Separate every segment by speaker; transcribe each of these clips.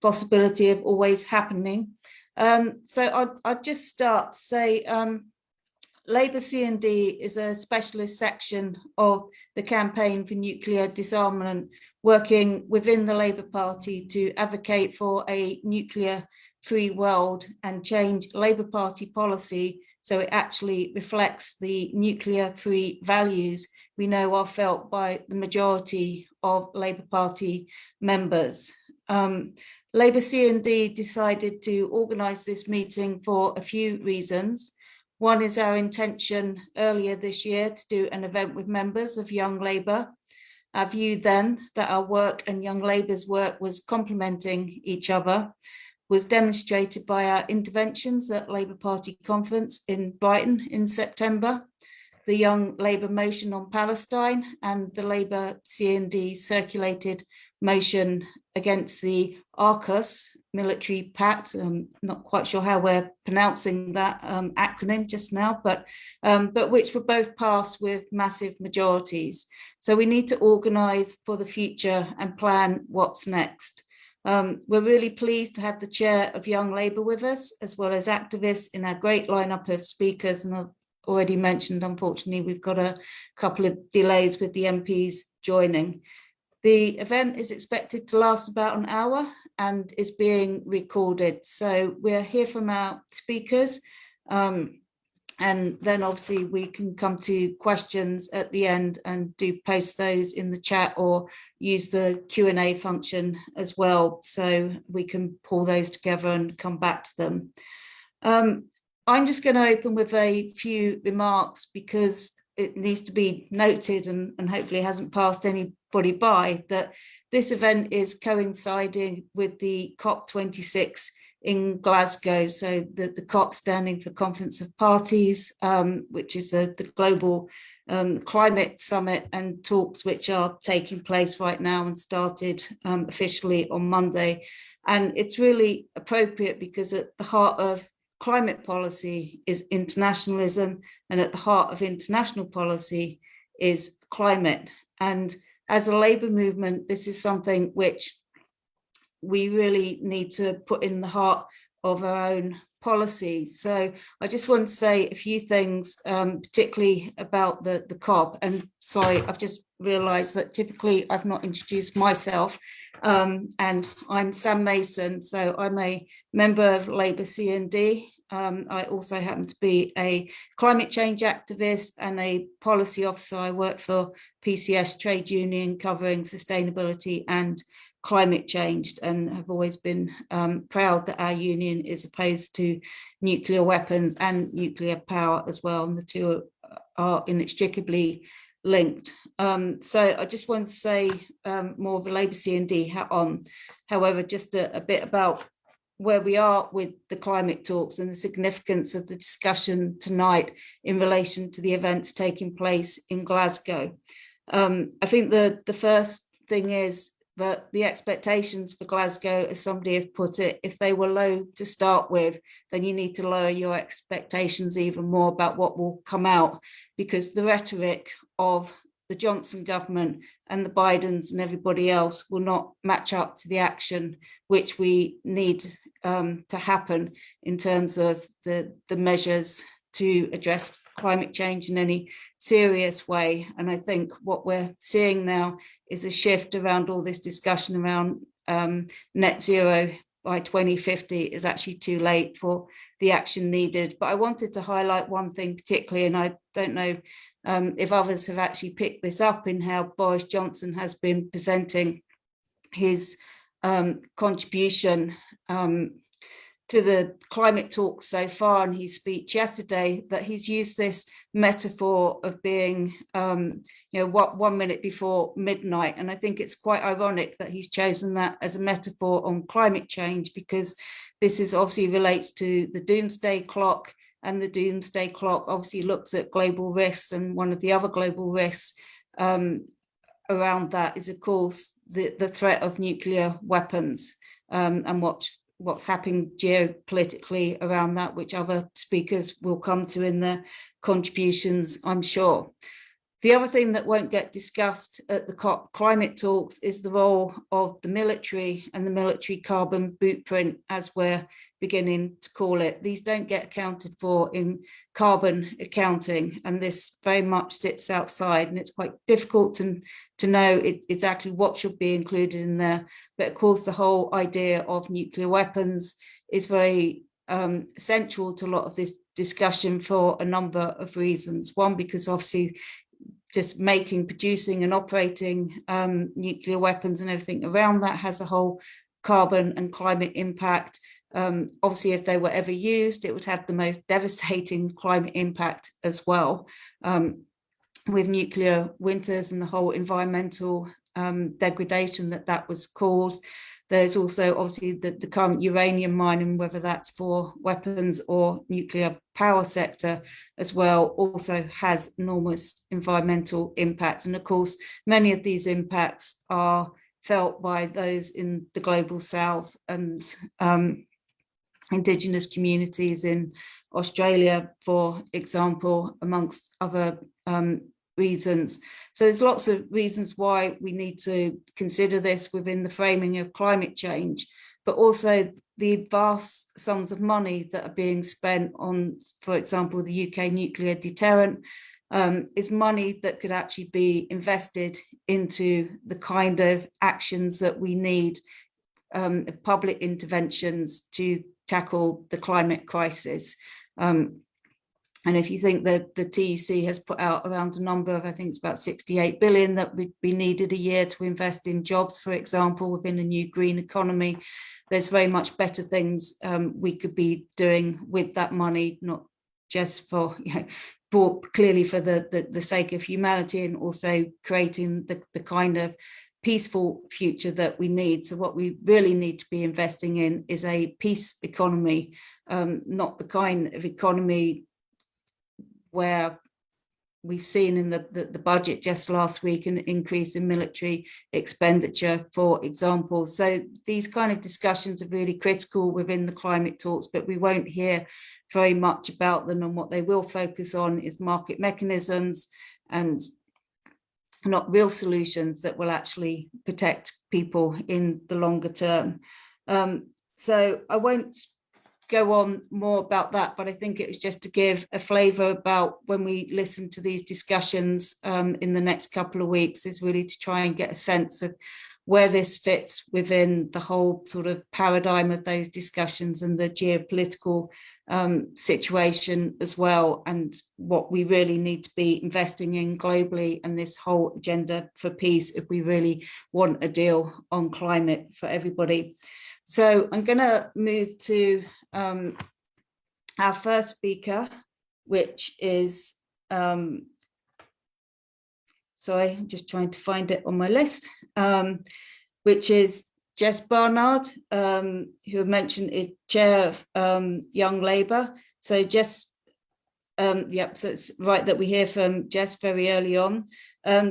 Speaker 1: possibility of always happening. So I'll just start to say Labour C&D is a specialist section of the campaign for nuclear disarmament, working within the Labour Party to advocate for a nuclear-free world and change Labour Party policy so it actually reflects the nuclear-free values we know are felt by the majority of Labour Party members. Labour C&D decided to organise this meeting for a few reasons. One is our intention earlier this year to do an event with members of Young Labour. Our view then that our work and Young Labour's work was complementing each other was demonstrated by our interventions at Labour Party conference in Brighton in September, the Young Labour motion on Palestine, and the Labour C&D circulated motion against the AUKUS military pact. I'm not quite sure how we're pronouncing that acronym just now, but which were both passed with massive majorities. So we need to organise for the future and plan what's next. We're really pleased to have the chair of Young Labour with us, as well as activists in our great lineup of speakers. And I've already mentioned, unfortunately, we've got a couple of delays with the MPs joining. The event is expected to last about an hour and is being recorded. So we'll hear from our speakers, and then obviously we can come to questions at the end and do post those in the chat or use the Q&A function as well, so we can pull those together and come back to them. I'm just going to open with a few remarks because it needs to be noted, and hopefully hasn't passed anybody by, that this event is coinciding with the COP26 in Glasgow. So the COP standing for Conference of Parties, which is the global climate summit and talks which are taking place right now and started officially on Monday. And it's really appropriate because at the heart of climate policy is internationalism, and at the heart of international policy is climate. And as a labour movement, this is something which we really need to put in the heart of our own policy. So I just want to say a few things, particularly about the COP. And sorry, I've just realised that typically I've not introduced myself, and I'm Sam Mason. So I'm a member of Labour C&D. I also happen to be a climate change activist and a policy officer. I work for PCS trade union covering sustainability and climate change, and have always been proud that our union is opposed to nuclear weapons and nuclear power as well, and the two are inextricably linked. So I just want to say more of a Labour C&D hat on. However, just a bit about where we are with the climate talks and the significance of the discussion tonight in relation to the events taking place in Glasgow. I think the first thing is that the expectations for Glasgow, as somebody have put it, if they were low to start with, then you need to lower your expectations even more about what will come out, because the rhetoric of the Johnson government and the Bidens and everybody else will not match up to the action which we need to happen in terms of the measures to address climate change in any serious way. And I think what we're seeing now is a shift around all this discussion around net zero by 2050 is actually too late for the action needed. But I wanted to highlight one thing particularly, and I don't know if others have actually picked this up in how Boris Johnson has been presenting his contribution to the climate talks so far in his speech yesterday, that he's used this metaphor of being, 1 minute before midnight. And I think it's quite ironic that he's chosen that as a metaphor on climate change, because this is obviously relates to the doomsday clock, and the doomsday clock obviously looks at global risks, and one of the other global risks around that is, of course, the threat of nuclear weapons, and what's happening geopolitically around that, which other speakers will come to in their contributions, I'm sure. The other thing that won't get discussed at the COP climate talks is the role of the military and the military carbon blueprint, as we're beginning to call it. These don't get accounted for in carbon accounting, and this very much sits outside, and it's quite difficult to know exactly what should be included in there. But of course, the whole idea of nuclear weapons is very central to a lot of this discussion for a number of reasons. One, because obviously just producing and operating nuclear weapons and everything around that has a whole carbon and climate impact. Obviously, if they were ever used, it would have the most devastating climate impact as well, with nuclear winters and the whole environmental degradation that was caused. There's also obviously the current uranium mining, whether that's for weapons or nuclear power sector as well, also has enormous environmental impact. And of course, many of these impacts are felt by those in the global south and Indigenous communities in Australia, for example, amongst other reasons. So there's lots of reasons why we need to consider this within the framing of climate change, but also the vast sums of money that are being spent on, for example, the UK nuclear deterrent is money that could actually be invested into the kind of actions that we need, public interventions to tackle the climate crisis. And if you think that the TEC has put out around a number of, I think it's about 68 billion that would be needed a year to invest in jobs, for example, within a new green economy, there's very much better things we could be doing with that money, not just for, clearly for the sake of humanity, and also creating the kind of peaceful future that we need. So what we really need to be investing in is a peace economy, not the kind of economy where we've seen in the budget just last week an increase in military expenditure, for example. So these kind of discussions are really critical within the climate talks, but we won't hear very much about them. And what they will focus on is market mechanisms and not real solutions that will actually protect people in the longer term. So I won't go on more about that, but I think it was just to give a flavour about when we listen to these discussions in the next couple of weeks, is really to try and get a sense of where this fits within the whole sort of paradigm of those discussions and the geopolitical situation as well, and what we really need to be investing in globally, and this whole agenda for peace if we really want a deal on climate for everybody. So I'm going to move to our first speaker, which is, sorry, I'm just trying to find it on my list, which is Jess Barnard, who I mentioned is chair of Young Labour. So Jess, yep, so it's right that we hear from Jess very early on.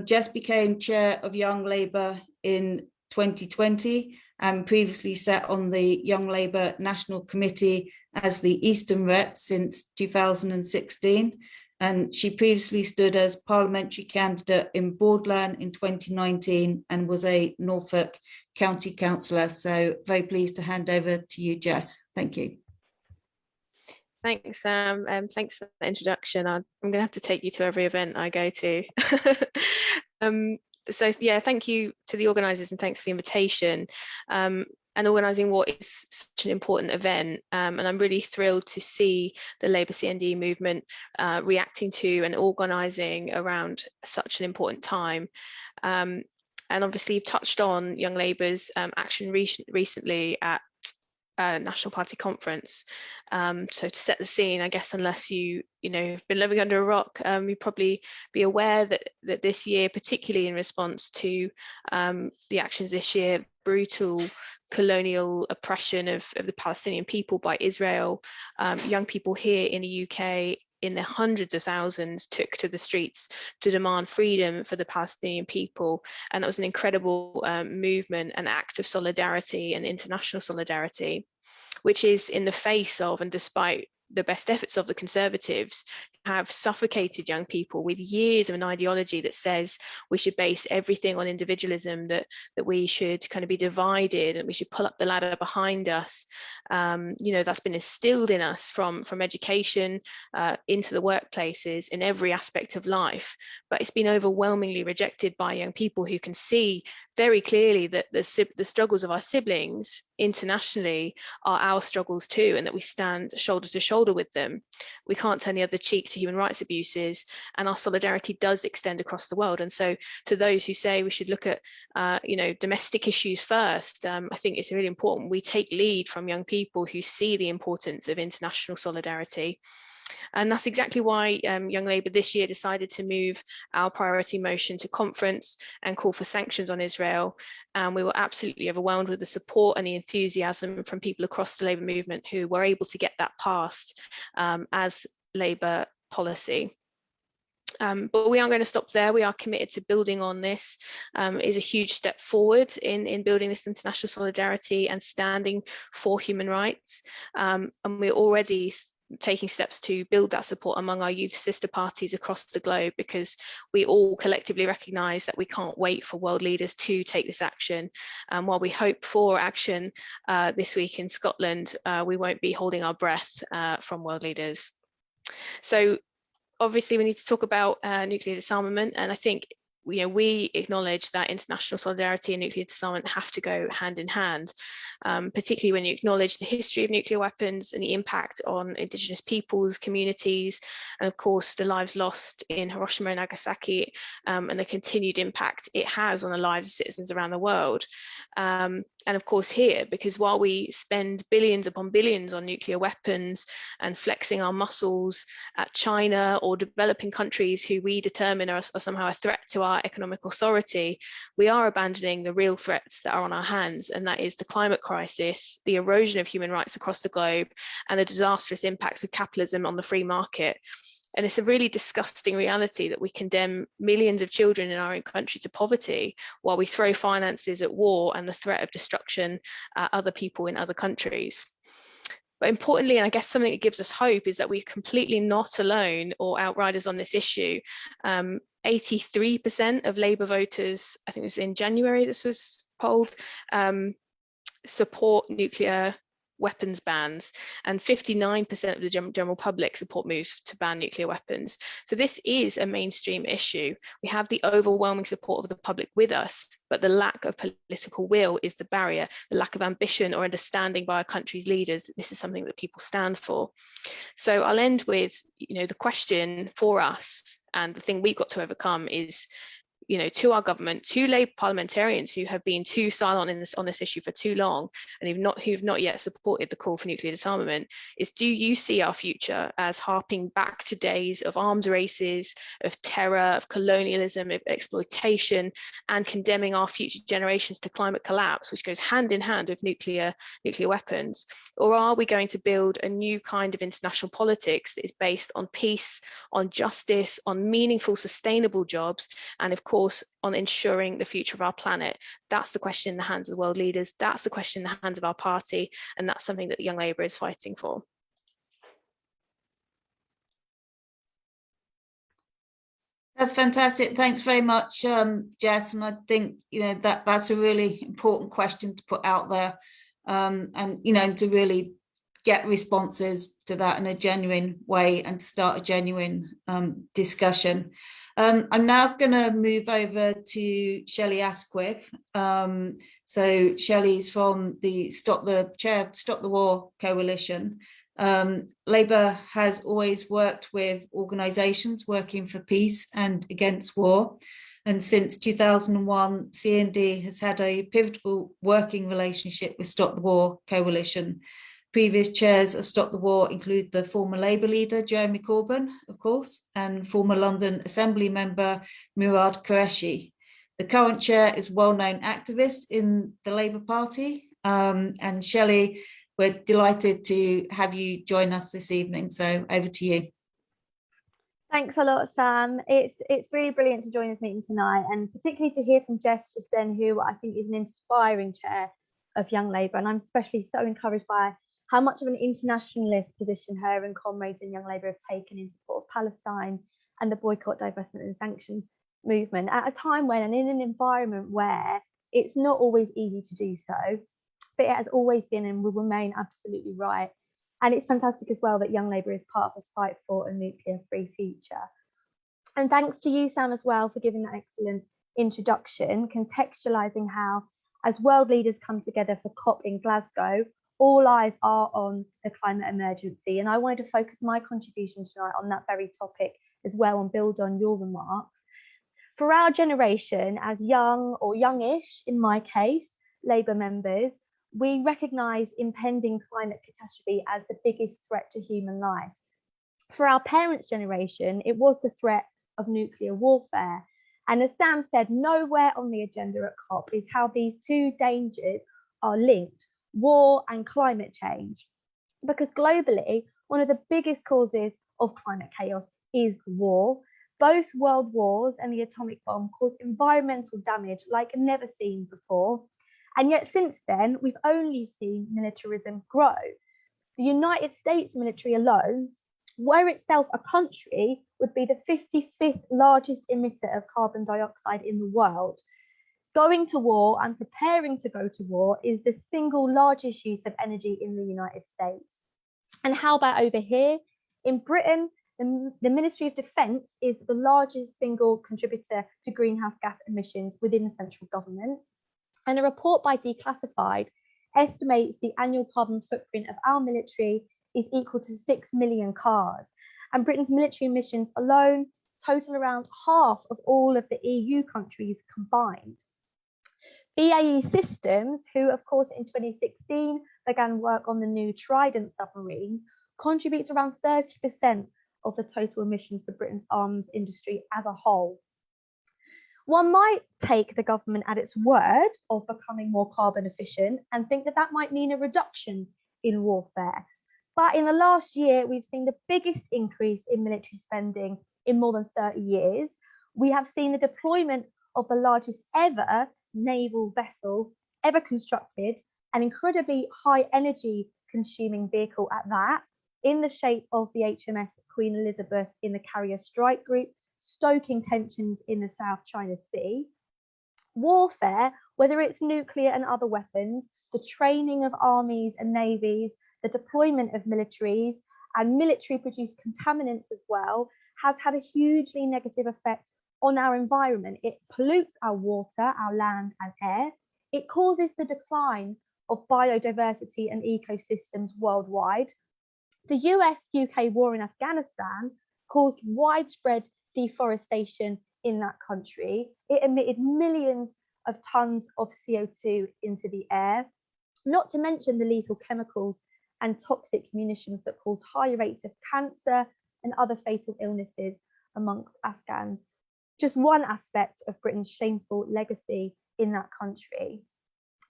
Speaker 1: Jess became chair of Young Labour in 2020 and previously sat on the Young Labour National Committee as the Eastern Rep since 2016. And she previously stood as parliamentary candidate in Bordland in 2019 and was a Norfolk County Councillor. So very pleased to hand over to you, Jess. Thank you.
Speaker 2: Thanks, Sam. Thanks for the introduction. I'm going to have to take you to every event I go to. So yeah, thank you to the organisers and thanks for the invitation and organising what is such an important event. And I'm really thrilled to see the Labour CND movement reacting to and organising around such an important time. And obviously you've touched on Young Labour's action recently at National Party conference. So to set the scene, I guess unless you've been living under a rock, you probably be aware that this year, particularly in response to the actions this year, brutal colonial oppression of the Palestinian people by Israel, young people here in the UK in their hundreds of thousands took to the streets to demand freedom for the Palestinian people. And that was an incredible movement, an act of solidarity and international solidarity, which is in the face of and despite the best efforts of the Conservatives, have suffocated young people with years of an ideology that says we should base everything on individualism, that we should kind of be divided and we should pull up the ladder behind us. You know, that's been instilled in us from education into the workplaces in every aspect of life, but it's been overwhelmingly rejected by young people who can see very clearly that the struggles of our siblings internationally are our struggles too, and that we stand shoulder to shoulder with them. We can't turn the other cheek to human rights abuses, and our solidarity does extend across the world. And so to those who say we should look at you know, domestic issues first, I think it's really important we take lead from young people who see the importance of international solidarity. And that's exactly why Young Labour this year decided to move our priority motion to conference and call for sanctions on Israel. And we were absolutely overwhelmed with the support and the enthusiasm from people across the Labour movement who were able to get that passed as Labour policy. But we aren't going to stop there. We are committed to building on this. It is a huge step forward in building this international solidarity and standing for human rights. And we're already taking steps to build that support among our youth sister parties across the globe, because we all collectively recognise that we can't wait for world leaders to take this action. While we hope for action this week in Scotland, we won't be holding our breath from world leaders. So obviously we need to talk about nuclear disarmament, and I think we acknowledge that international solidarity and nuclear disarmament have to go hand in hand, particularly when you acknowledge the history of nuclear weapons and the impact on Indigenous peoples, communities, and of course the lives lost in Hiroshima and Nagasaki, and the continued impact it has on the lives of citizens around the world. And of course here, because while we spend billions upon billions on nuclear weapons and flexing our muscles at China or developing countries who we determine are somehow a threat to our economic authority, we are abandoning the real threats that are on our hands, and that is the climate crisis, the erosion of human rights across the globe, and the disastrous impacts of capitalism on the free market. And it's a really disgusting reality that we condemn millions of children in our own country to poverty while we throw finances at war and the threat of destruction at other people in other countries. But importantly, and I guess something that gives us hope, is that we're completely not alone or outriders on this issue. 83% of Labour voters, I think it was in January this was polled, support nuclear weapons bans, and 59% of the general public support moves to ban nuclear weapons. So this is a mainstream issue. We have the overwhelming support of the public with us, but the lack of political will is the barrier, the lack of ambition or understanding by our country's leaders. This is something that people stand for. So I'll end with, the question for us, and the thing we've got to overcome is, to our government, to Labour parliamentarians who have been too silent on this issue for too long, and who've not yet supported the call for nuclear disarmament, is: do you see our future as harping back to days of arms races, of terror, of colonialism, of exploitation, and condemning our future generations to climate collapse, which goes hand in hand with nuclear weapons? Or are we going to build a new kind of international politics that is based on peace, on justice, on meaningful, sustainable jobs, and of course on ensuring the future of our planet? That's the question in the hands of the world leaders, that's the question in the hands of our party, and that's something that Young Labour is fighting for.
Speaker 1: That's fantastic. Thanks very much, Jess. And I think that's a really important question to put out there, and to really get responses to that in a genuine way and to start a genuine discussion. I'm now going to move over to Shelley Asquith. So Shelley's from the chair of Stop the War Coalition. Labour has always worked with organisations working for peace and against war. And since 2001, CND has had a pivotal working relationship with Stop the War Coalition. Previous chairs of Stop the War include the former Labour leader, Jeremy Corbyn, of course, and former London Assembly member, Murad Qureshi. The current chair is a well-known activist in the Labour Party. And Shelley, we're delighted to have you join us this evening. So over to you.
Speaker 3: Thanks a lot, Sam. It's really brilliant to join this meeting tonight, and particularly to hear from Jess just then, who I think is an inspiring chair of Young Labour. And I'm especially so encouraged by how much of an internationalist position her and comrades in Young Labour have taken in support of Palestine and the boycott, divestment and sanctions movement at a time when, and in an environment where it's not always easy to do so, but it has always been and will remain absolutely right. And it's fantastic as well that Young Labour is part of this fight for a nuclear-free future. And thanks to you, Sam, as well, for giving that excellent introduction, contextualising how, as world leaders come together for COP in Glasgow, all eyes are on the climate emergency. And I wanted to focus my contribution tonight on that very topic as well and build on your remarks. For our generation, as young or youngish, in my case, Labour members, we recognise impending climate catastrophe as the biggest threat to human life. For our parents' generation, it was the threat of nuclear warfare. And as Sam said, nowhere on the agenda at COP is how these two dangers are linked, war and climate change. Because globally, one of the biggest causes of climate chaos is war. Both world wars and the atomic bomb caused environmental damage like never seen before. And yet since then, we've only seen militarism grow. The United States military alone, were itself a country, would be the 55th largest emitter of carbon dioxide in the world. Going to war and preparing to go to war is the single largest use of energy in the United States. And how about over here? In Britain, the Ministry of Defence is the largest single contributor to greenhouse gas emissions within the central government. And a report by Declassified estimates the annual carbon footprint of our military is equal to 6 million cars. And Britain's military emissions alone total around half of all of the EU countries combined. BAE Systems, who of course in 2016 began work on the new Trident submarines, contributes around 30% of the total emissions for Britain's arms industry as a whole. One might take the government at its word of becoming more carbon efficient and think that that might mean a reduction in warfare. But in the last year, we've seen the biggest increase in military spending in more than 30 years. We have seen the deployment of the largest ever naval vessel ever constructed, an incredibly high energy consuming vehicle at that, in the shape of the HMS Queen Elizabeth in the Carrier Strike Group, stoking tensions in the South China Sea. Warfare, whether it's nuclear and other weapons, the training of armies and navies, the deployment of militaries and military produced contaminants as well, has had a hugely negative effect on our environment. It pollutes our water, our land and air. It causes the decline of biodiversity and ecosystems worldwide. The US-UK war in Afghanistan caused widespread deforestation in that country. It emitted millions of tons of CO2 into the air, not to mention the lethal chemicals and toxic munitions that caused high rates of cancer and other fatal illnesses amongst Afghans. Just one aspect of Britain's shameful legacy in that country.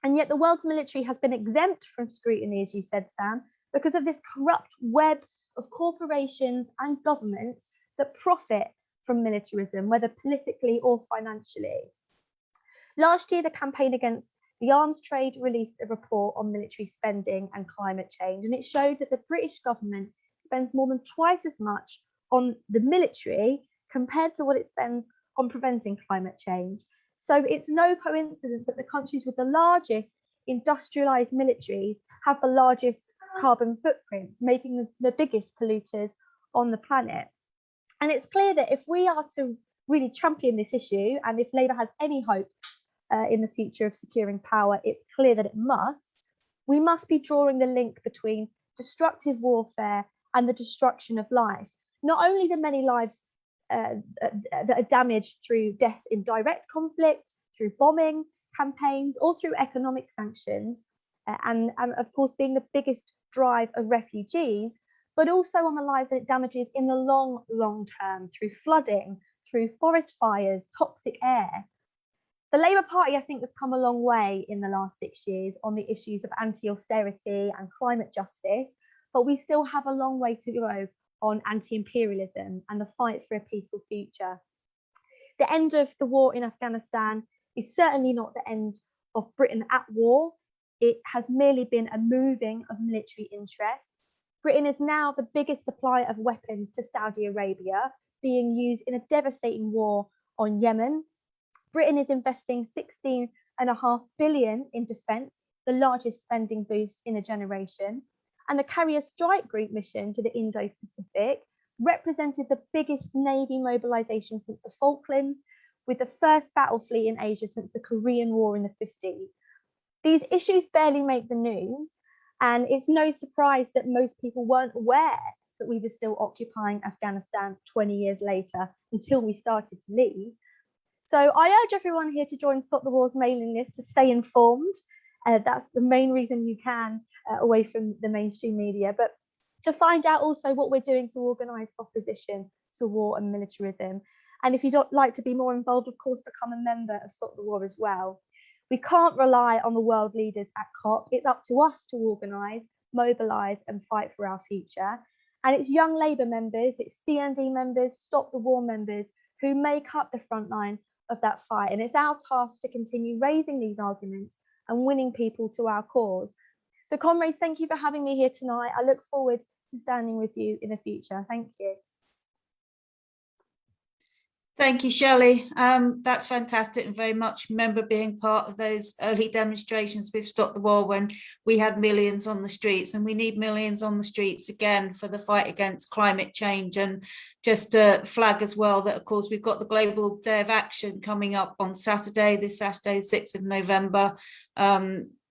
Speaker 3: And yet the world's military has been exempt from scrutiny, as you said, Sam, because of this corrupt web of corporations and governments that profit from militarism, whether politically or financially. Last year, the Campaign Against the Arms Trade released a report on military spending and climate change, and it showed that the British government spends more than twice as much on the military compared to what it spends on preventing climate change. So it's no coincidence that the countries with the largest industrialized militaries have the largest carbon footprints, making them the biggest polluters on the planet. And it's clear that if we are to really champion this issue, and if Labour has any hope in the future of securing power, it's clear that it must, we must be drawing the link between destructive warfare and the destruction of life. Not only the many lives that are damaged through deaths in direct conflict, through bombing campaigns, or through economic sanctions, and of course being the biggest drive of refugees, but also on the lives that it damages in the long term through flooding, through forest fires, toxic air. The Labour Party, I think, has come a long way in the last 6 years on the issues of anti-austerity and climate justice, but we still have a long way to go on anti-imperialism and the fight for a peaceful future. The end of the war in Afghanistan is certainly not the end of Britain at war. it has merely been a moving of military interests. Britain is now the biggest supplier of weapons to Saudi Arabia, being used in a devastating war on Yemen. Britain is investing 16.5 billion in defence, the largest spending boost in a generation. And the Carrier Strike Group mission to the Indo-Pacific represented the biggest Navy mobilisation since the Falklands, with the first battle fleet in Asia since the Korean War in the 50s. These issues barely make the news, and it's no surprise that most people weren't aware that we were still occupying Afghanistan 20 years later until we started to leave. So I urge everyone here to join Stop the War's mailing list to stay informed. That's the main reason you can, away from the mainstream media, but to find out also what we're doing to organise opposition to war and militarism. And if you'd like to be more involved, of course, become a member of Stop the War as well. We can't rely on the world leaders at COP. It's up to us to organise, mobilise and fight for our future. And it's young Labour members, it's CND members, Stop the War members who make up the front line of that fight. And it's our task to continue raising these arguments and winning people to our cause. So comrades, thank you for having me here tonight. I look forward to standing with you in the future. Thank you.
Speaker 1: Thank you, Shelley. That's fantastic, and very much remember being part of those early demonstrations with Stop the War when we had millions on the streets, and we need millions on the streets again for the fight against climate change. And just to flag as well that, of course, we've got the Global Day of Action coming up on Saturday, this Saturday, 6th of November.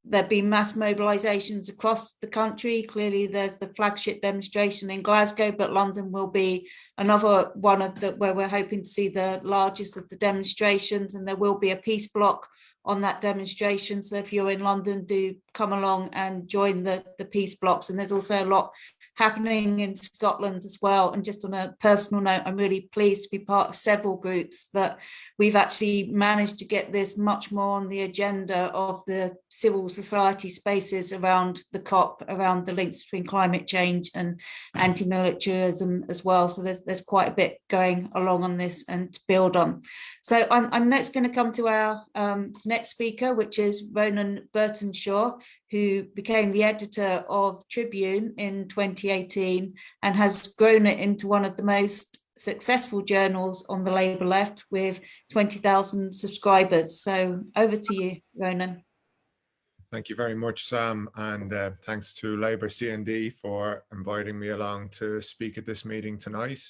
Speaker 1: There've been mass mobilisations across the country. Clearly, there's the flagship demonstration in Glasgow, but London will be another one of the where we're hoping to see the largest of the demonstrations, and there will be a peace block on that demonstration. So if you're in London, do come along and join the peace blocks. And there's also a lot happening in Scotland as well. And just on a personal note, I'm really pleased to be part of several groups that we've actually managed to get this much more on the agenda of the civil society spaces around the COP, around the links between climate change and anti-militarism as well. So there's quite a bit going along on this and to build on. So I'm next going to come to our next speaker, which is Ronan Burtonshaw, who became the editor of Tribune in 2018 and has grown it into one of the most successful journals on the Labour left with 20,000 subscribers. So over to you, Ronan.
Speaker 4: Thank you very much, Sam, and thanks to Labour CND for inviting me along to speak at this meeting tonight.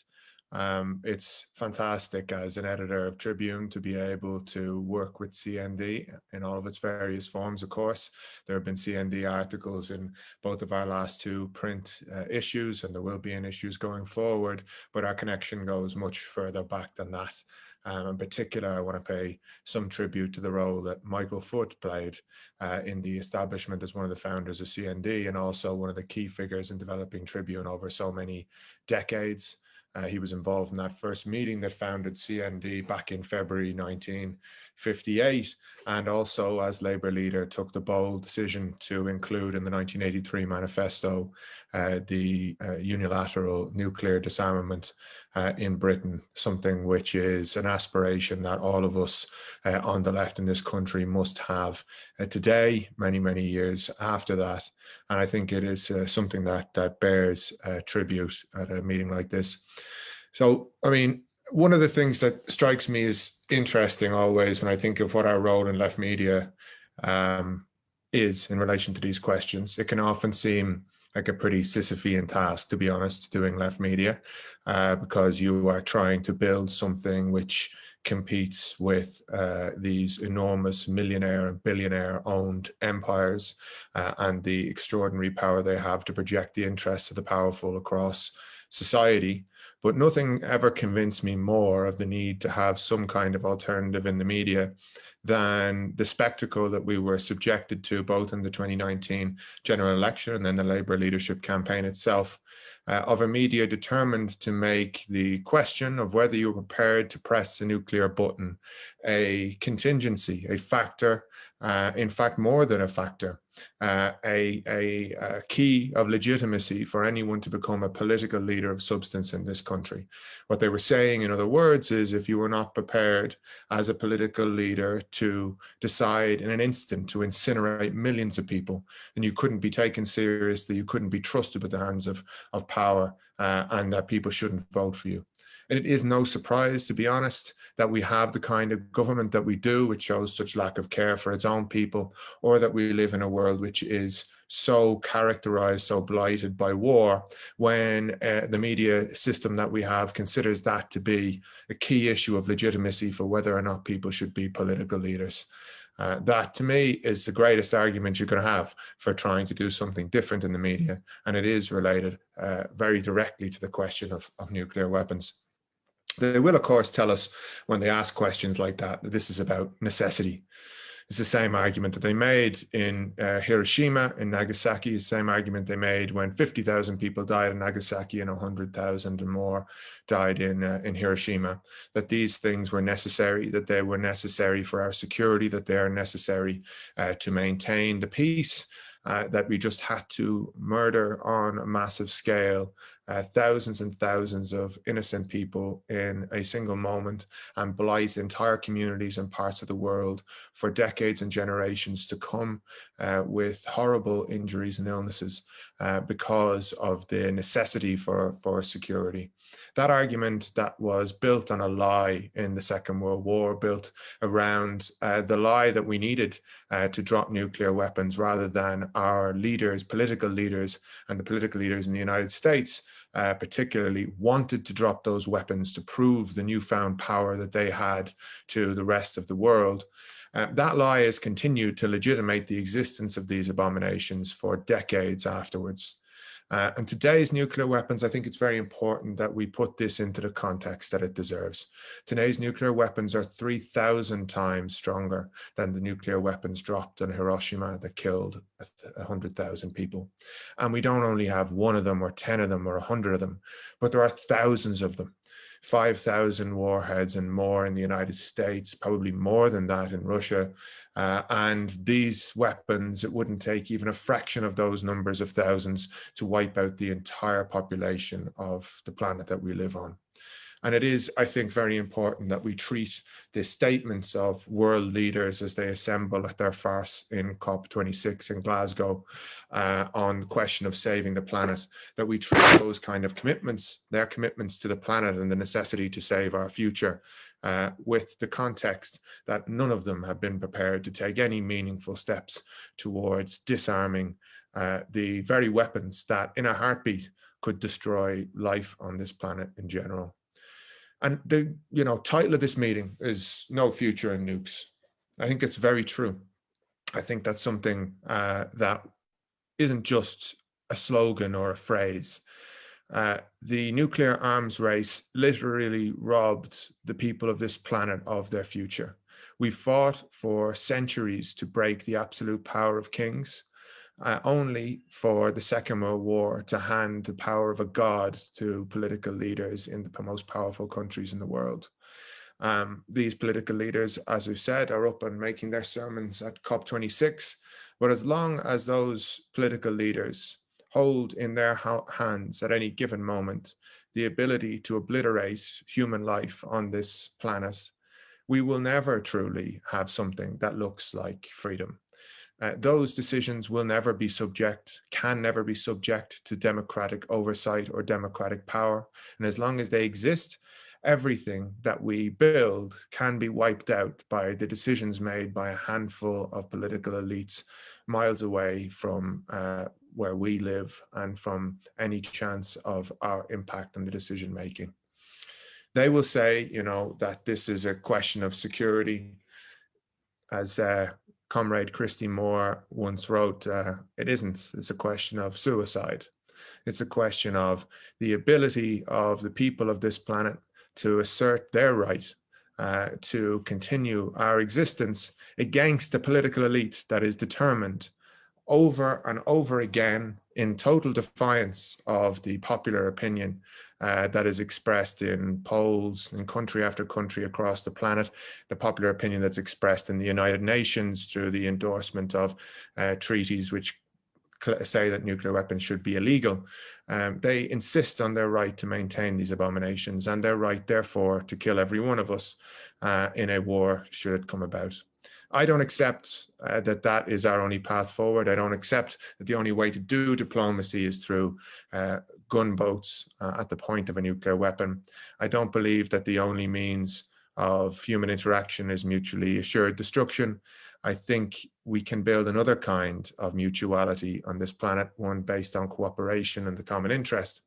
Speaker 4: It's fantastic as an editor of Tribune to be able to work with CND in all of its various forms, of course. There have been CND articles in both of our last two print issues, and there will be in issues going forward, but our connection goes much further back than that. In particular, I want to pay some tribute to the role that Michael Foot played in the establishment as one of the founders of CND, and also one of the key figures in developing Tribune over so many decades. He was involved in that first meeting that founded CND back in February 1958, and also as Labour leader took the bold decision to include in the 1983 manifesto the unilateral nuclear disarmament in Britain, something which is an aspiration that all of us on the left in this country must have today, many, many years after that. And I think it is something that bears tribute at a meeting like this. So, I mean, one of the things that strikes me as interesting always when I think of what our role in left media is in relation to these questions, it can often seem like a pretty Sisyphean task, to be honest, doing left media, because you are trying to build something which competes with these enormous millionaire and billionaire owned empires and the extraordinary power they have to project the interests of the powerful across society. But nothing ever convinced me more of the need to have some kind of alternative in the media than the spectacle that we were subjected to both in the 2019 general election and then the Labour leadership campaign itself, of a media determined to make the question of whether you were prepared to press the nuclear button a contingency, a factor, in fact more than a factor, a key of legitimacy for anyone to become a political leader of substance in this country. What they were saying, in other words, is if you were not prepared as a political leader to decide in an instant to incinerate millions of people, then you couldn't be taken seriously, you couldn't be trusted with the hands of power, and that people shouldn't vote for you. And it is no surprise, to be honest, that we have the kind of government that we do, which shows such lack of care for its own people, or that we live in a world which is so characterized, so blighted by war, when the media system that we have considers that to be a key issue of legitimacy for whether or not people should be political leaders. That, to me, is the greatest argument you can have for trying to do something different in the media, and it is related very directly to the question of nuclear weapons. They will, of course, tell us when they ask questions like that this is about necessity. It's the same argument that they made in Hiroshima, in Nagasaki, the same argument they made when 50,000 people died in Nagasaki and 100,000 and more died in Hiroshima, that these things were necessary, that they were necessary for our security, that they are necessary to maintain the peace, that we just had to murder on a massive scale thousands and thousands of innocent people in a single moment and blight entire communities and parts of the world for decades and generations to come, with horrible injuries and illnesses because of the necessity for security. That argument that was built on a lie in the Second World War, built around the lie that we needed to drop nuclear weapons rather than our leaders, political leaders, and the political leaders in the United States particularly wanted to drop those weapons to prove the newfound power that they had to the rest of the world. That lie has continued to legitimate the existence of these abominations for decades afterwards. And today's nuclear weapons, I think it's very important that we put this into the context that it deserves. Today's nuclear weapons are 3,000 times stronger than the nuclear weapons dropped on Hiroshima that killed 100,000 people. And we don't only have one of them or 10 of them or 100 of them, but there are thousands of them. 5,000 warheads and more in the United States, probably more than that in Russia. And these weapons, it wouldn't take even a fraction of those numbers of thousands to wipe out the entire population of the planet that we live on. And it is, I think, very important that we treat the statements of world leaders as they assemble at their farce in COP26 in Glasgow on the question of saving the planet, that we treat those kind of commitments, their commitments to the planet and the necessity to save our future, with the context that none of them have been prepared to take any meaningful steps towards disarming the very weapons that in a heartbeat could destroy life on this planet in general. And the title of this meeting is No Future in Nukes. I think it's very true. I think that's something that isn't just a slogan or a phrase. The nuclear arms race literally robbed the people of this planet of their future. We fought for centuries to break the absolute power of kings, only for the Second World War to hand the power of a god to political leaders in the most powerful countries in the world. These political leaders, as we said, are up and making their sermons at COP26. But as long as those political leaders hold in their hands at any given moment the ability to obliterate human life on this planet, we will never truly have something that looks like freedom. Those decisions will never be can never be subject to democratic oversight or democratic power. And as long as they exist, everything that we build can be wiped out by the decisions made by a handful of political elites miles away from where we live and from any chance of our impact on the decision making. They will say, that this is a question of security. As Comrade Christy Moore once wrote, it isn't. It's a question of suicide. It's a question of the ability of the people of this planet to assert their right to continue our existence against a political elite that is determined over and over again in total defiance of the popular opinion that is expressed in polls in country after country across the planet, the popular opinion that's expressed in the United Nations through the endorsement of treaties which say that nuclear weapons should be illegal. They insist on their right to maintain these abominations and their right, therefore, to kill every one of us in a war should it come about. I don't accept that is our only path forward. I don't accept that the only way to do diplomacy is through gunboats at the point of a nuclear weapon. I don't believe that the only means of human interaction is mutually assured destruction. I think we can build another kind of mutuality on this planet, one based on cooperation and the common interest.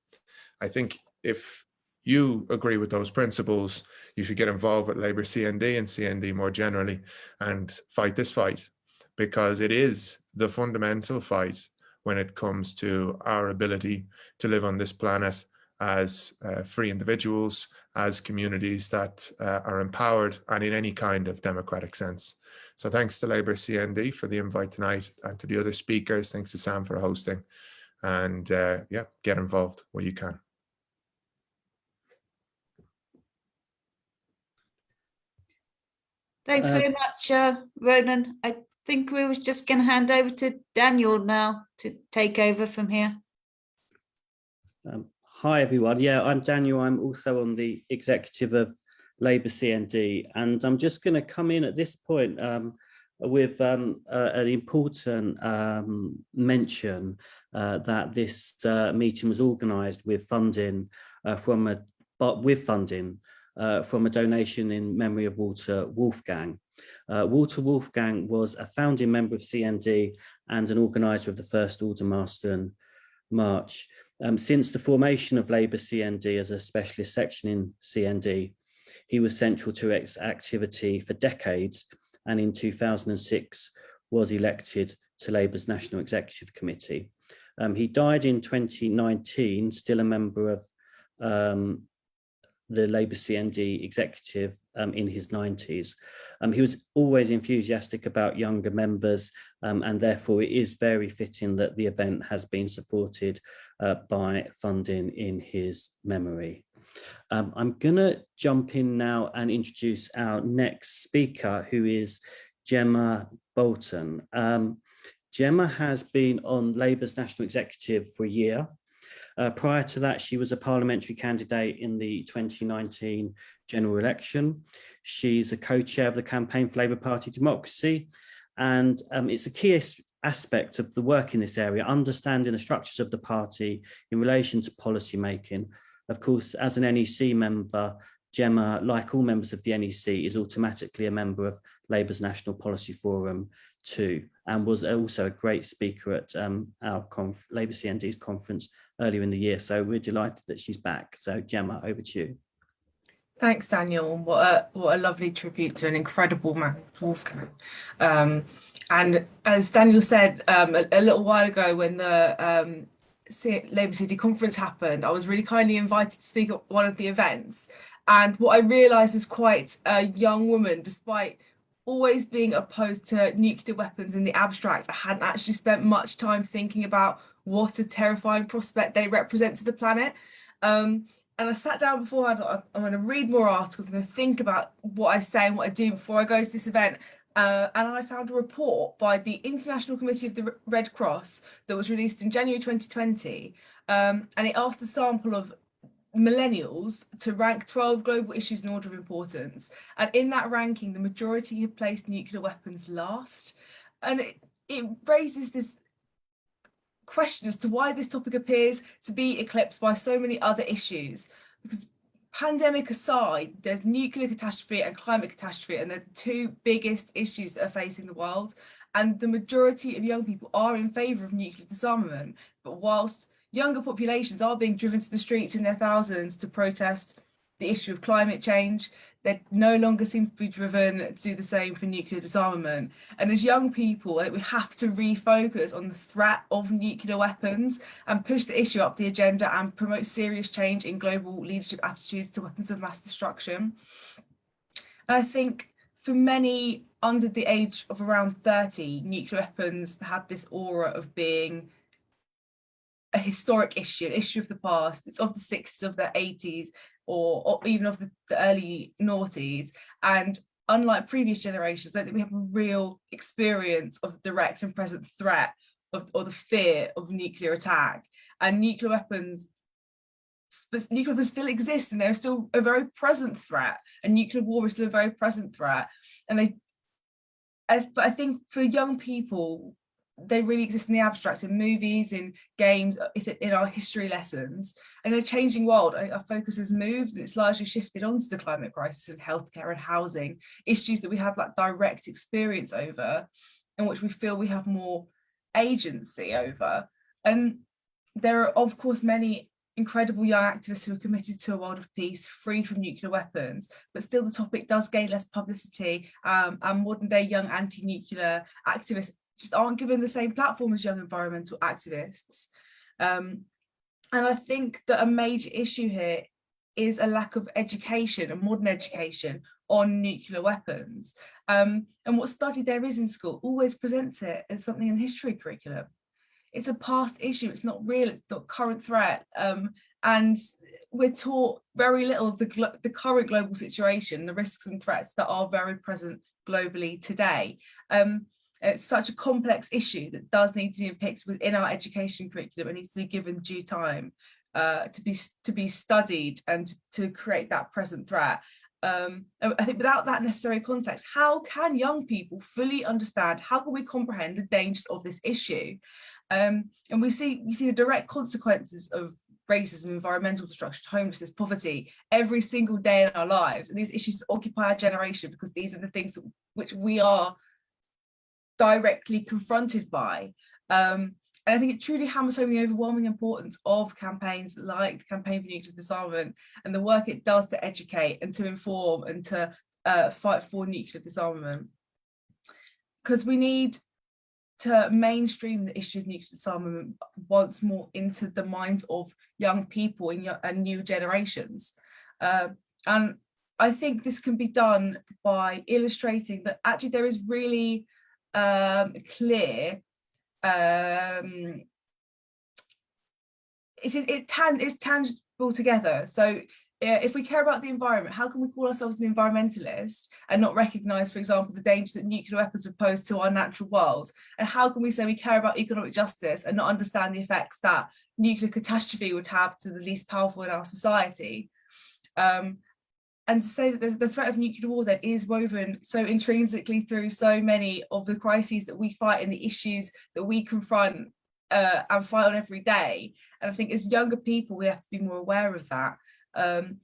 Speaker 4: I think if you agree with those principles, you should get involved with Labour CND and CND more generally and fight this fight, because it is the fundamental fight when it comes to our ability to live on this planet as free individuals, as communities that are empowered and in any kind of democratic sense. So thanks to Labour CND for the invite tonight, and to the other speakers. Thanks to Sam for hosting, and yeah, get involved where you can.
Speaker 1: Thanks very much, Ronan. I think we was just going to hand over to Daniel now to take over from here.
Speaker 5: Hi, everyone. Yeah, I'm Daniel. I'm also on the executive of Labour CND, and I'm just going to come in at this point with an important mention that this meeting was organised with funding from a donation in memory of Walter Wolfgang. Walter Wolfgang was a founding member of CND and an organiser of the first Aldermaston March. Since the formation of Labour CND as a specialist section in CND, he was central to its activity for decades, and in 2006 was elected to Labour's National Executive Committee. He died in 2019, still a member of the Labour CND executive in his 90s. He was always enthusiastic about younger members, and therefore it is very fitting that the event has been supported by funding in his memory. I'm going to jump in now and introduce our next speaker, who is Gemma Bolton. Gemma has been on Labour's National Executive for a year. Prior to that, she was a parliamentary candidate in the 2019 general election. She's a co-chair of the Campaign for Labour Party Democracy, and it's a key aspect of the work in this area, understanding the structures of the party in relation to policy making. Of course, as an NEC member, Gemma, like all members of the NEC, is automatically a member of Labour's National Policy Forum too, and was also a great speaker at our Labour CND's conference earlier in the year. So we're delighted that she's back. So Gemma, over to you.
Speaker 6: Thanks, Daniel. What a lovely tribute to an incredible man, Wolfgang. And as Daniel said a little while ago, when the Labour City conference happened, I was really kindly invited to speak at one of the events. And what I realised as quite a young woman, despite always being opposed to nuclear weapons in the abstract, I hadn't actually spent much time thinking about what a terrifying prospect they represent to the planet. And I sat down beforehand, I'm going to read more articles, I'm going to think about what I say and what I do before I go to this event. And I found a report by the International Committee of the Red Cross that was released in January 2020. And it asked a sample of millennials to rank 12 global issues in order of importance. And in that ranking, the majority have placed nuclear weapons last. And it raises this question as to why this topic appears to be eclipsed by so many other issues. Because pandemic aside, there's nuclear catastrophe and climate catastrophe, and they're the two biggest issues that are facing the world. And the majority of young people are in favour of nuclear disarmament. But whilst younger populations are being driven to the streets in their thousands to protest the issue of climate change, they no longer seem to be driven to do the same for nuclear disarmament. And as young people, we have to refocus on the threat of nuclear weapons and push the issue up the agenda and promote serious change in global leadership attitudes to weapons of mass destruction. And I think for many under the age of around 30, nuclear weapons have this aura of being a historic issue, an issue of the past. It's of the 60s, of the 80s, or even of the early noughties. And unlike previous generations, I think we have a real experience of the direct and present threat or the fear of nuclear attack. And nuclear weapons still exist, and they're still a very present threat. And nuclear war is still a very present threat. And but I think for young people, they really exist in the abstract, in movies, in games, in our history lessons. And in a changing world, our focus has moved, and it's largely shifted onto the climate crisis and healthcare and housing, issues that we have that direct experience over, in which we feel we have more agency over. And there are, of course, many incredible young activists who are committed to a world of peace, free from nuclear weapons, but still the topic does gain less publicity, and modern day young anti-nuclear activists just aren't given the same platform as young environmental activists. And I think that a major issue here is a lack of education, a modern education on nuclear weapons. And what study there is in school always presents it as something in the history curriculum. It's a past issue, it's not real, it's not current threat. And we're taught very little of the current global situation, the risks and threats that are very present globally today. It's such a complex issue that does need to be picked within our education curriculum. It needs to be given due time to be studied and to create that present threat. I think without that necessary context, how can young people fully understand, how can we comprehend the dangers of this issue? And we see the direct consequences of racism, environmental destruction, homelessness, poverty every single day in our lives. And these issues occupy our generation because these are the things which we are directly confronted by. And I think it truly hammers home the overwhelming importance of campaigns like the Campaign for Nuclear Disarmament and the work it does to educate and to inform and to fight for nuclear disarmament. Because we need to mainstream the issue of nuclear disarmament once more into the minds of young people and new generations. And I think this can be done by illustrating that actually there is really clear, it's tangible together. So if we care about the environment, how can we call ourselves an environmentalist and not recognise, for example, the dangers that nuclear weapons would pose to our natural world? And how can we say we care about economic justice and not understand the effects that nuclear catastrophe would have to the least powerful in our society? And to say that the threat of nuclear war then is woven so intrinsically through so many of the crises that we fight and the issues that we confront and fight on every day. And I think as younger people, we have to be more aware of that. And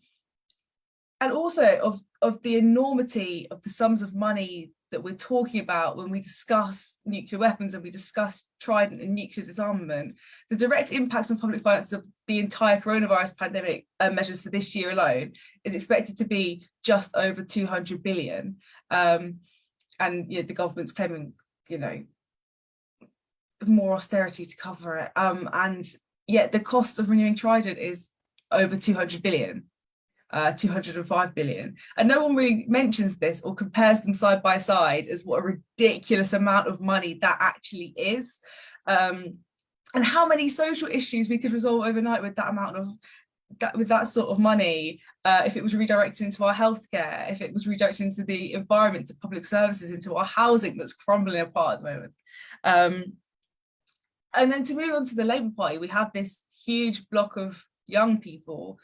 Speaker 6: also of the enormity of the sums of money that we're talking about when we discuss nuclear weapons and we discuss Trident and nuclear disarmament. The direct impacts on public finances of the entire coronavirus pandemic measures for this year alone is expected to be just over 200 billion. And the government's claiming, more austerity to cover it. And yet the cost of renewing Trident is over 200 billion. 205 billion, and no one really mentions this or compares them side by side as what a ridiculous amount of money that actually is, and how many social issues we could resolve overnight with that amount of with that sort of money, if it was redirected into our healthcare, if it was redirected into the environment, to public services, into our housing that's crumbling apart at the moment. And then to move on to the Labour Party, we have this huge block of young people,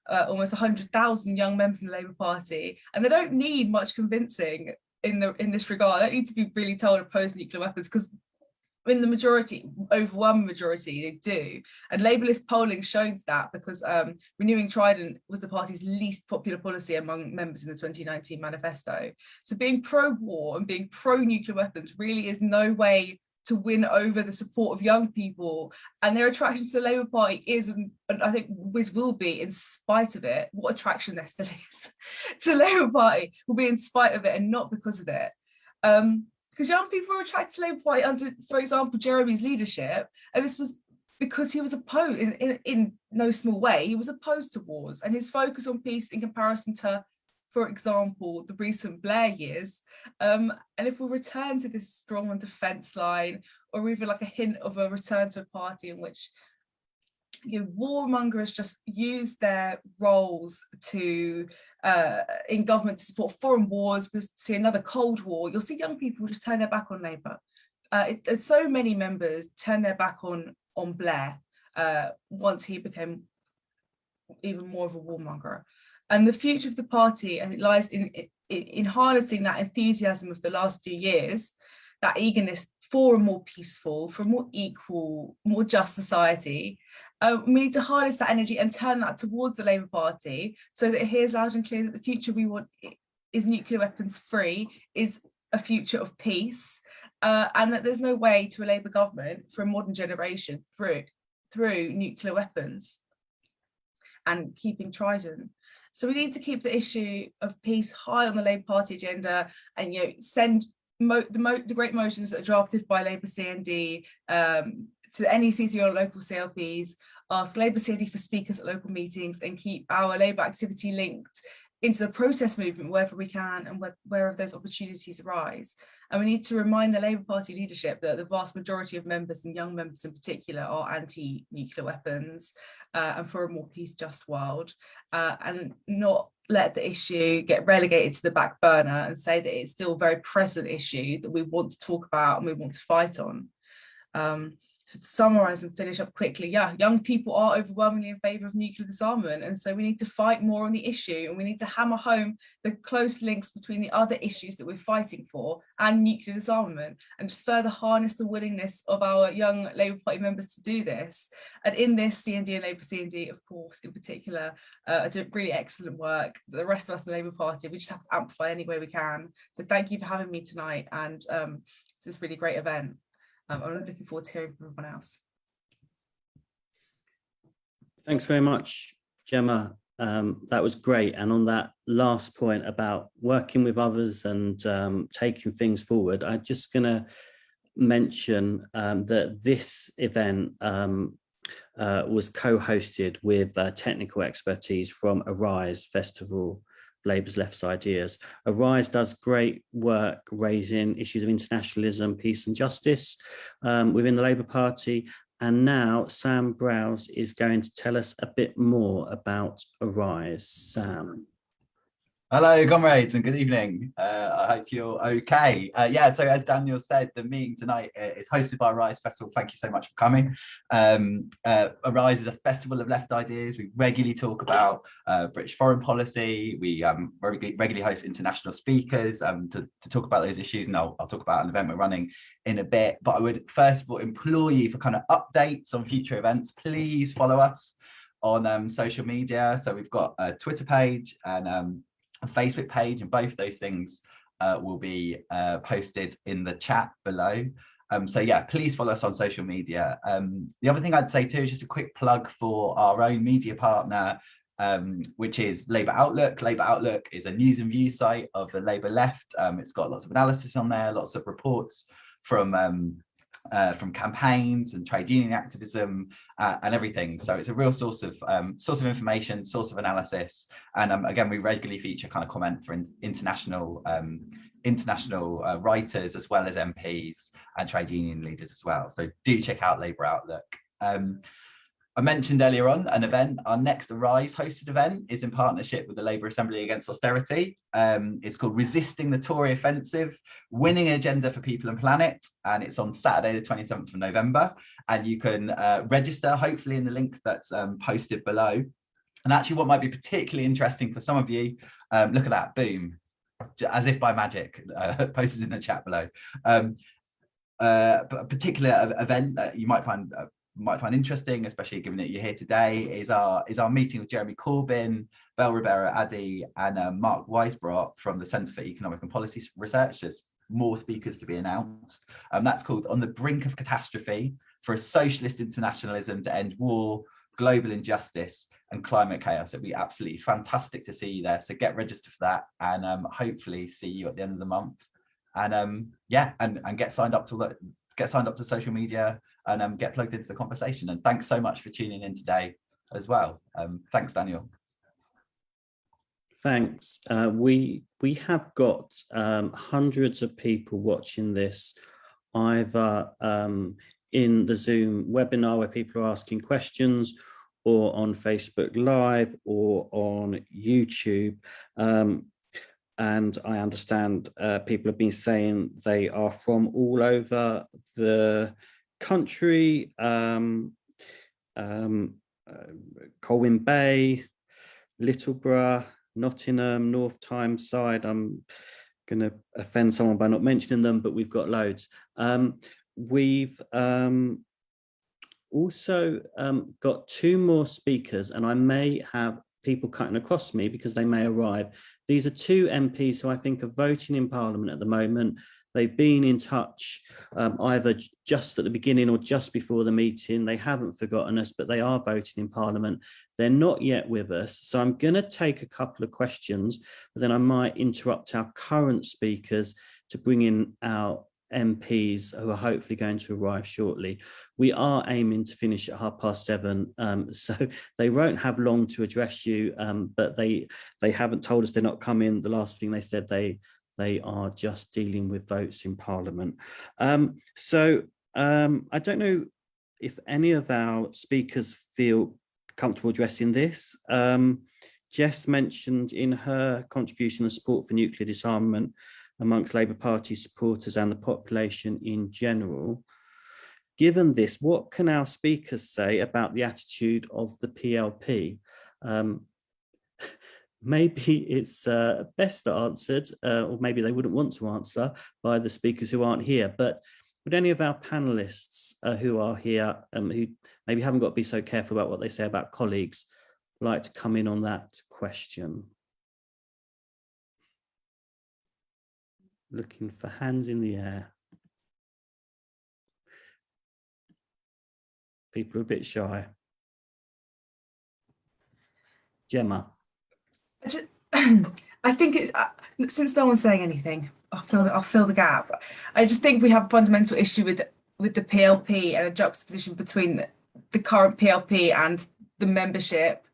Speaker 6: almost 100,000 young members in the Labour Party, and they don't need much convincing in this regard. They don't need to be really told to oppose nuclear weapons, because in the majority, overwhelming majority, they do. And Labour-list polling shows that, because renewing Trident was the party's least popular policy among members in the 2019 manifesto. So being pro-war and being pro-nuclear weapons really is no way to win over the support of young people, and their attraction to the Labour Party is, and I think which will be, in spite of it, what attraction there still is to the Labour Party, will be in spite of it and not because of it. Because young people are attracted to the Labour Party under, for example, Jeremy's leadership, and this was because he was opposed, in no small way, he was opposed to wars, and his focus on peace in comparison to, for example, the recent Blair years. And if we return to this strong on defence line, or even like a hint of a return to a party in which warmongers just use their roles to in government to support foreign wars, we'll see another Cold War, you'll see young people just turn their back on Labour. So many members turn their back on Blair once he became even more of a warmonger. And the future of the party, I think, lies in harnessing that enthusiasm of the last few years, that eagerness for a more peaceful, for a more equal, more just society. We need to harness that energy and turn that towards the Labour Party, so that it hears loud and clear that the future we want is nuclear weapons free, is a future of peace, and that there's no way to a Labour government for a modern generation through nuclear weapons and keeping Trident. So we need to keep the issue of peace high on the Labour Party agenda, and send the great motions that are drafted by Labour CND to any NEC or local CLPs, ask Labour CND for speakers at local meetings, and keep our Labour activity linked into the protest movement wherever we can and wherever those opportunities arise. And we need to remind the Labour Party leadership that the vast majority of members, and young members in particular, are anti-nuclear weapons and for a more peace-just world, and not let the issue get relegated to the back burner, and say that it's still a very present issue that we want to talk about and we want to fight on. So to summarise and finish up quickly, yeah, young people are overwhelmingly in favour of nuclear disarmament, and so we need to fight more on the issue, and we need to hammer home the close links between the other issues that we're fighting for and nuclear disarmament, and just further harness the willingness of our young Labour Party members to do this. And in this, CND and Labour CND, of course, in particular, are doing really excellent work. The rest of us in the Labour Party, we just have to amplify any way we can. So thank you for having me tonight, and it's this really great event. I'm looking forward to hearing from everyone else.
Speaker 5: Thanks very much, Gemma. That was great. And on that last point about working with others and taking things forward, I'm just going to mention that this event was co-hosted with technical expertise from Arise Festival, Labour's Left's Ideas. Arise does great work raising issues of internationalism, peace and justice within the Labour Party. And now Sam Browse is going to tell us a bit more about Arise. Sam.
Speaker 7: Hello, comrades, and good evening. I hope you're okay. Yeah, so as Daniel said, the meeting tonight is hosted by Arise Festival. Thank you so much for coming. Arise is a festival of left ideas. We regularly talk about British foreign policy. We regularly host international speakers to talk about those issues, and I'll talk about an event we're running in a bit. But I would first of all implore you for kind of updates on future events. Please follow us on social media. So we've got a Twitter page and a Facebook page, and both those things will be posted in the chat below. So yeah, please follow us on social media. The other thing I'd say too is just a quick plug for our own media partner, which is Labour Outlook. Labour Outlook is a news and views site of the Labour left. It's got lots of analysis on there, lots of reports from campaigns and trade union activism and everything. So it's a real source of information, source of analysis. And again, we regularly feature kind of comment for international writers, as well as MPs and trade union leaders as well. So do check out Labour Outlook. I mentioned earlier on an event. Our next Arise hosted event is in partnership with the Labour Assembly Against Austerity. It's called Resisting the Tory Offensive, Winning an Agenda for People and Planet. And it's on Saturday, the 27th of November. And you can register, hopefully in the link that's posted below. And actually what might be particularly interesting for some of you, look at that, boom, as if by magic, posted in the chat below. A particular event that you might find interesting, especially given that you're here today, is our meeting with Jeremy Corbyn, Bel Rivera Addy, and Mark Weisbrot from the Centre for Economic and Policy Research. There's more speakers to be announced. That's called On the Brink of Catastrophe for a Socialist Internationalism to End War, Global Injustice and Climate Chaos. It'd be absolutely fantastic to see you there. So get registered for that, and hopefully see you at the end of the month. And yeah, and get signed up to social media and get plugged into the conversation. And thanks so much for tuning in today as well. Thanks, Daniel.
Speaker 5: Thanks. We have got hundreds of people watching this, either in the Zoom webinar where people are asking questions, or on Facebook Live, or on YouTube. And I understand people have been saying they are from all over the country, Colwyn Bay, Littleborough, Nottingham, North Tyneside. I'm going to offend someone by not mentioning them, but we've got loads. We've also got 2 more speakers, and I may have people cutting across me because they may arrive. These are 2 MPs who I think are voting in Parliament at the moment. They've been in touch either just at the beginning or just before the meeting. They haven't forgotten us, but they are voting in Parliament. They're not yet with us. So I'm going to take a couple of questions, but then I might interrupt our current speakers to bring in our MPs who are hopefully going to arrive shortly. We are aiming to finish at 7:30, so they won't have long to address you, but they haven't told us they're not coming. The last thing they said, they are just dealing with votes in Parliament. I don't know if any of our speakers feel comfortable addressing this. Jess mentioned in her contribution the support for nuclear disarmament amongst Labour Party supporters and the population in general. Given this, what can our speakers say about the attitude of the PLP? Maybe it's best answered, or maybe they wouldn't want to answer, by the speakers who aren't here. But would any of our panelists who are here, who maybe haven't got to be so careful about what they say about colleagues, like to come in on that question? Looking for hands in the air. People are a bit shy. Gemma.
Speaker 6: I think it's since no one's saying anything, I'll fill the gap. I just think we have a fundamental issue with the PLP and a juxtaposition between the current PLP and the membership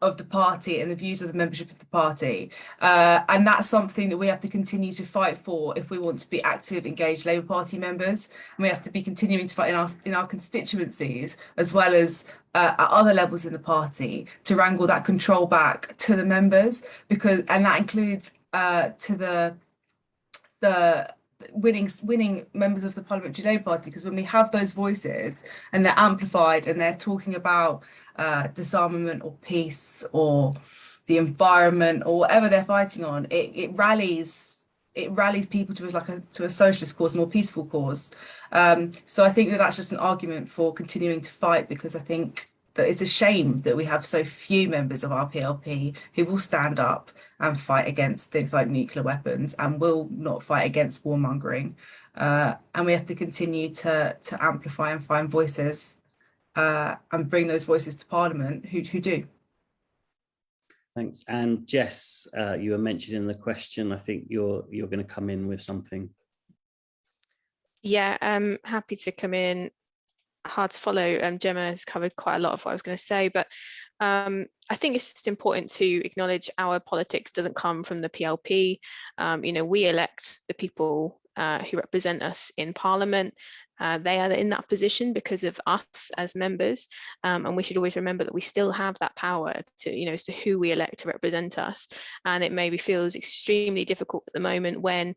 Speaker 6: of the party and the views of the membership of the party, and that's something that we have to continue to fight for if we want to be active, engaged Labour Party members. And we have to be continuing to fight in our constituencies as well as at other levels in the party to wrangle that control back to the members, and that includes to the winning members of the Parliamentary Labour Party, because when we have those voices and they're amplified and they're talking about disarmament or peace or the environment or whatever they're fighting on, it rallies people to a socialist cause, a more peaceful cause. So I think that's just an argument for continuing to fight, because I think that it's a shame that we have so few members of our PLP who will stand up and fight against things like nuclear weapons and will not fight against warmongering. And we have to continue to amplify and find voices and bring those voices to Parliament who do.
Speaker 5: Thanks. And Jess, you were mentioned in the question. I think you're going to come in with something.
Speaker 2: Yeah, I'm happy to come in. Hard to follow. Gemma has covered quite a lot of what I was going to say, but I think it's just important to acknowledge our politics doesn't come from the PLP. We elect the people who represent us in Parliament. They are in that position because of us as members, and we should always remember that we still have that power to, as to who we elect to represent us. And it maybe feels extremely difficult at the moment when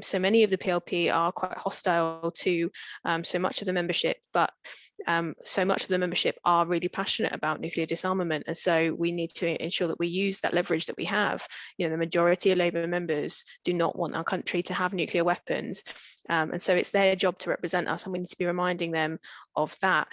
Speaker 2: so many of the PLP are quite hostile to so much of the membership, but so much of the membership are really passionate about nuclear disarmament, and so we need to ensure that we use that leverage that we have. The majority of Labour members do not want our country to have nuclear weapons, and so it's their job to represent us, and we need to be reminding them of that.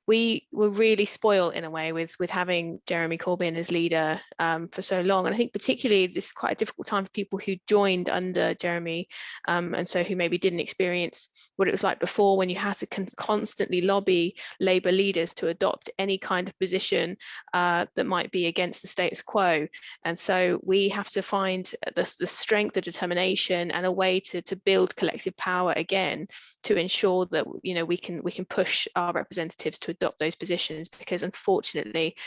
Speaker 2: We were really spoiled in a way with having Jeremy Corbyn as leader for so long. And I think particularly this is quite a difficult time for people who joined under Jeremy, and so who maybe didn't experience what it was like before, when you had to constantly lobby Labour leaders to adopt any kind of position that might be against the status quo. And so we have to find the strength, the determination, and a way to build collective power again to ensure that we can push our representatives to adopt those positions, because unfortunately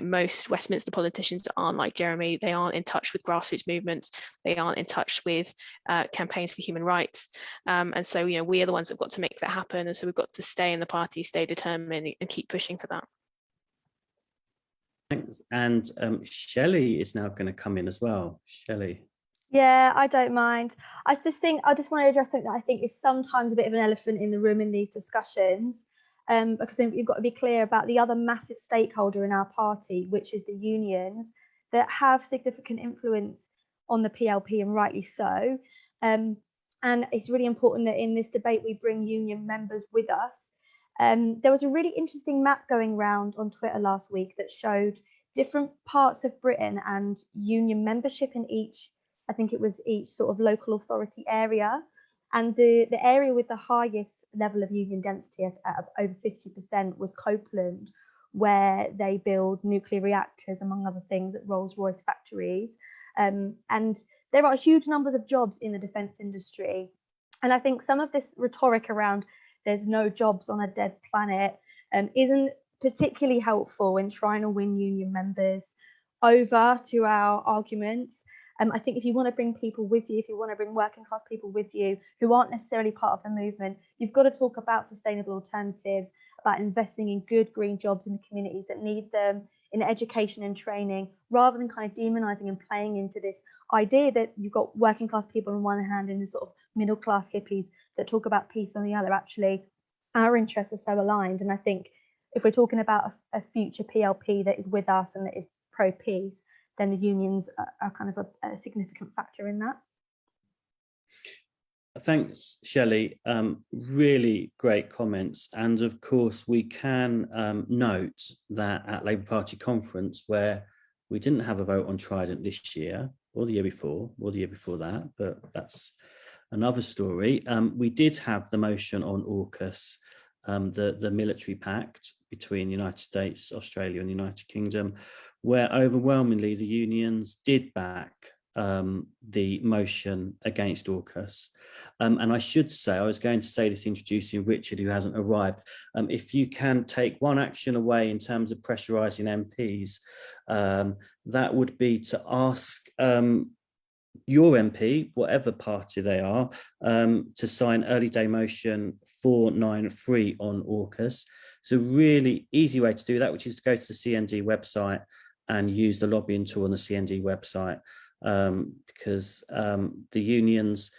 Speaker 2: most Westminster politicians aren't like Jeremy. They aren't in touch with grassroots movements, they aren't in touch with campaigns for human rights, and so we are the ones that have got to make that happen. And so we've got to stay in the party, stay determined, and keep pushing for that.
Speaker 5: Thanks. And Shelley is now going to come in as well. Shelley.
Speaker 3: Yeah, I don't mind. I just want to address something that I think is sometimes a bit of an elephant in the room in these discussions, because you've got to be clear about the other massive stakeholder in our party, which is the unions. that have significant influence on the PLP, and rightly so. And it's really important that in this debate we bring union members with us. There was a really interesting map going around on Twitter last week that showed different parts of Britain and union membership in each, I think it was each sort of local authority area. And the area with the highest level of union density at over 50% was Copeland, where they build nuclear reactors, among other things, at Rolls-Royce factories. And there are huge numbers of jobs in the defence industry. And I think some of this rhetoric around there's no jobs on a dead planet isn't particularly helpful in trying to win union members over to our arguments. I think if you want to bring people with you, if you want to bring working class people with you who aren't necessarily part of the movement, you've got to talk about sustainable alternatives, about investing in good green jobs in the communities that need them, in education and training, rather than kind of demonising and playing into this idea that you've got working class people on one hand and the sort of middle class hippies that talk about peace on the other. Actually, our interests are so aligned. And I think if we're talking about a future PLP that is with us and that is pro-peace, then the unions are kind of a significant factor in that.
Speaker 5: Thanks, Shelley. Really great comments. And of course, we can note that at Labour Party conference, where we didn't have a vote on Trident this year, or the year before, or the year before that, but that's another story. We did have the motion on AUKUS, the military pact between the United States, Australia and the United Kingdom, where overwhelmingly the unions did back the motion against AUKUS. And I should say, I was going to say this introducing Richard, who hasn't arrived, if you can take one action away in terms of pressurising MPs, that would be to ask your MP, whatever party they are, to sign early day motion 493 on AUKUS. It's a really easy way to do that, which is to go to the CND website and use the lobbying tool on the CND website, because the unions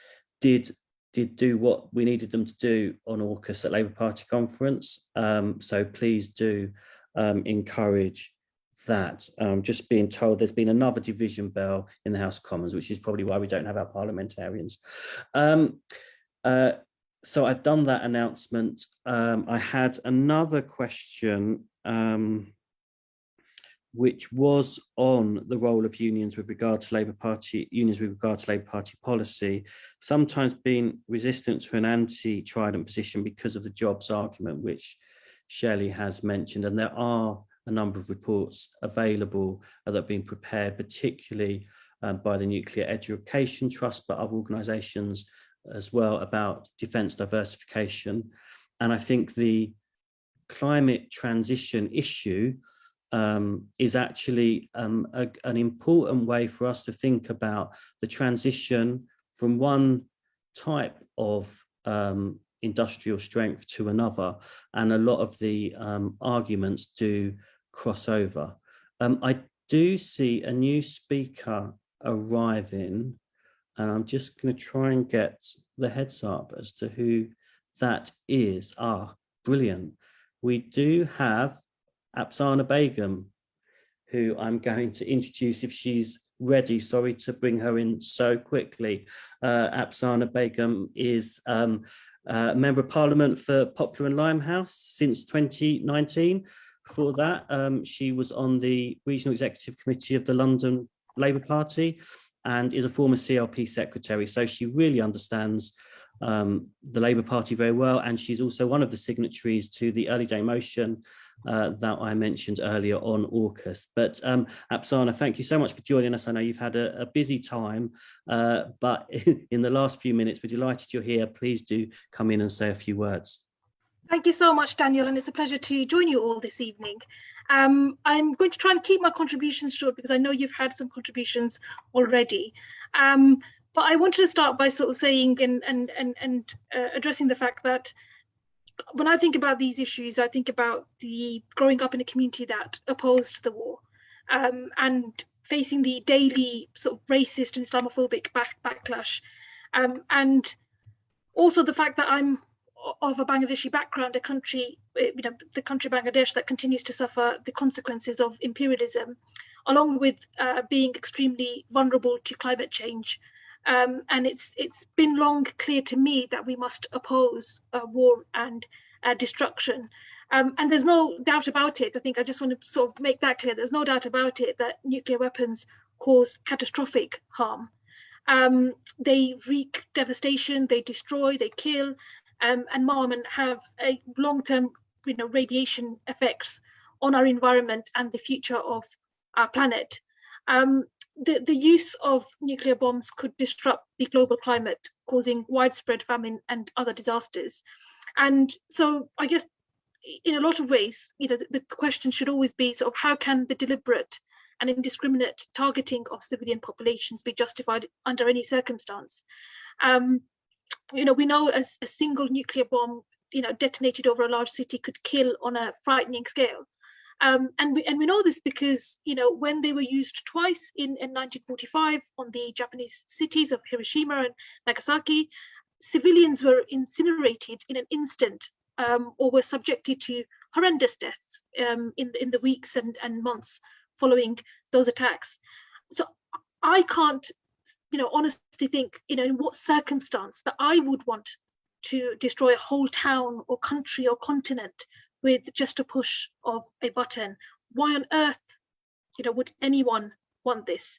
Speaker 5: did do what we needed them to do on AUKUS at Labour Party conference. So please do encourage that. Just being told there's been another division bell in the House of Commons, which is probably why we don't have our parliamentarians. So I've done that announcement. I had another question, which was on the role of unions with regard to Labour Party policy, sometimes being resistant to an anti-Trident position because of the jobs argument, which Shelley has mentioned. And there are a number of reports available that have been prepared, particularly by the Nuclear Education Trust, but other organisations as well, about defence diversification. And I think the climate transition issue is actually an important way for us to think about the transition from one type of industrial strength to another. And a lot of the arguments do cross over. I do see a new speaker arriving, and I'm just going to try and get the heads up as to who that is. Brilliant. We do have Apsana Begum, who I'm going to introduce if she's ready. Sorry to bring her in so quickly. Apsana Begum is a Member of Parliament for Poplar and Limehouse since 2019. Before that, she was on the Regional Executive Committee of the London Labour Party and is a former CLP secretary. So she really understands the Labour Party very well. And she's also one of the signatories to the early day motion that I mentioned earlier on AUKUS. But Apsana, thank you so much for joining us. I know you've had a busy time, but in the last few minutes, we're delighted you're here. Please do come in and say a few words.
Speaker 8: Thank you so much, Daniel, and it's a pleasure to join you all this evening. I'm going to try and keep my contributions short because I know you've had some contributions already. But I wanted to start by sort of saying and addressing the fact that when I think about these issues, I think about the growing up in a community that opposed the war and facing the daily sort of racist and Islamophobic backlash. And also the fact that I'm of a Bangladeshi background, a country, the country Bangladesh that continues to suffer the consequences of imperialism. along with being extremely vulnerable to climate change. And it's been long clear to me that we must oppose war and destruction. And there's no doubt about it. I think I just want to sort of make that clear. There's no doubt about it that nuclear weapons cause catastrophic harm. They wreak devastation, they destroy, they kill, and harm, and have a long-term, radiation effects on our environment and the future of our planet. The use of nuclear bombs could disrupt the global climate, causing widespread famine and other disasters. And so I guess in a lot of ways, the question should always be sort of how can the deliberate and indiscriminate targeting of civilian populations be justified under any circumstance? We know a single nuclear bomb, detonated over a large city could kill on a frightening scale. And we know this because, when they were used twice in 1945 on the Japanese cities of Hiroshima and Nagasaki, civilians were incinerated in an instant, or were subjected to horrendous deaths in the weeks and months following those attacks. So I can't, honestly think, in what circumstance that I would want to destroy a whole town or country or continent with just a push of a button. Why on earth, would anyone want this?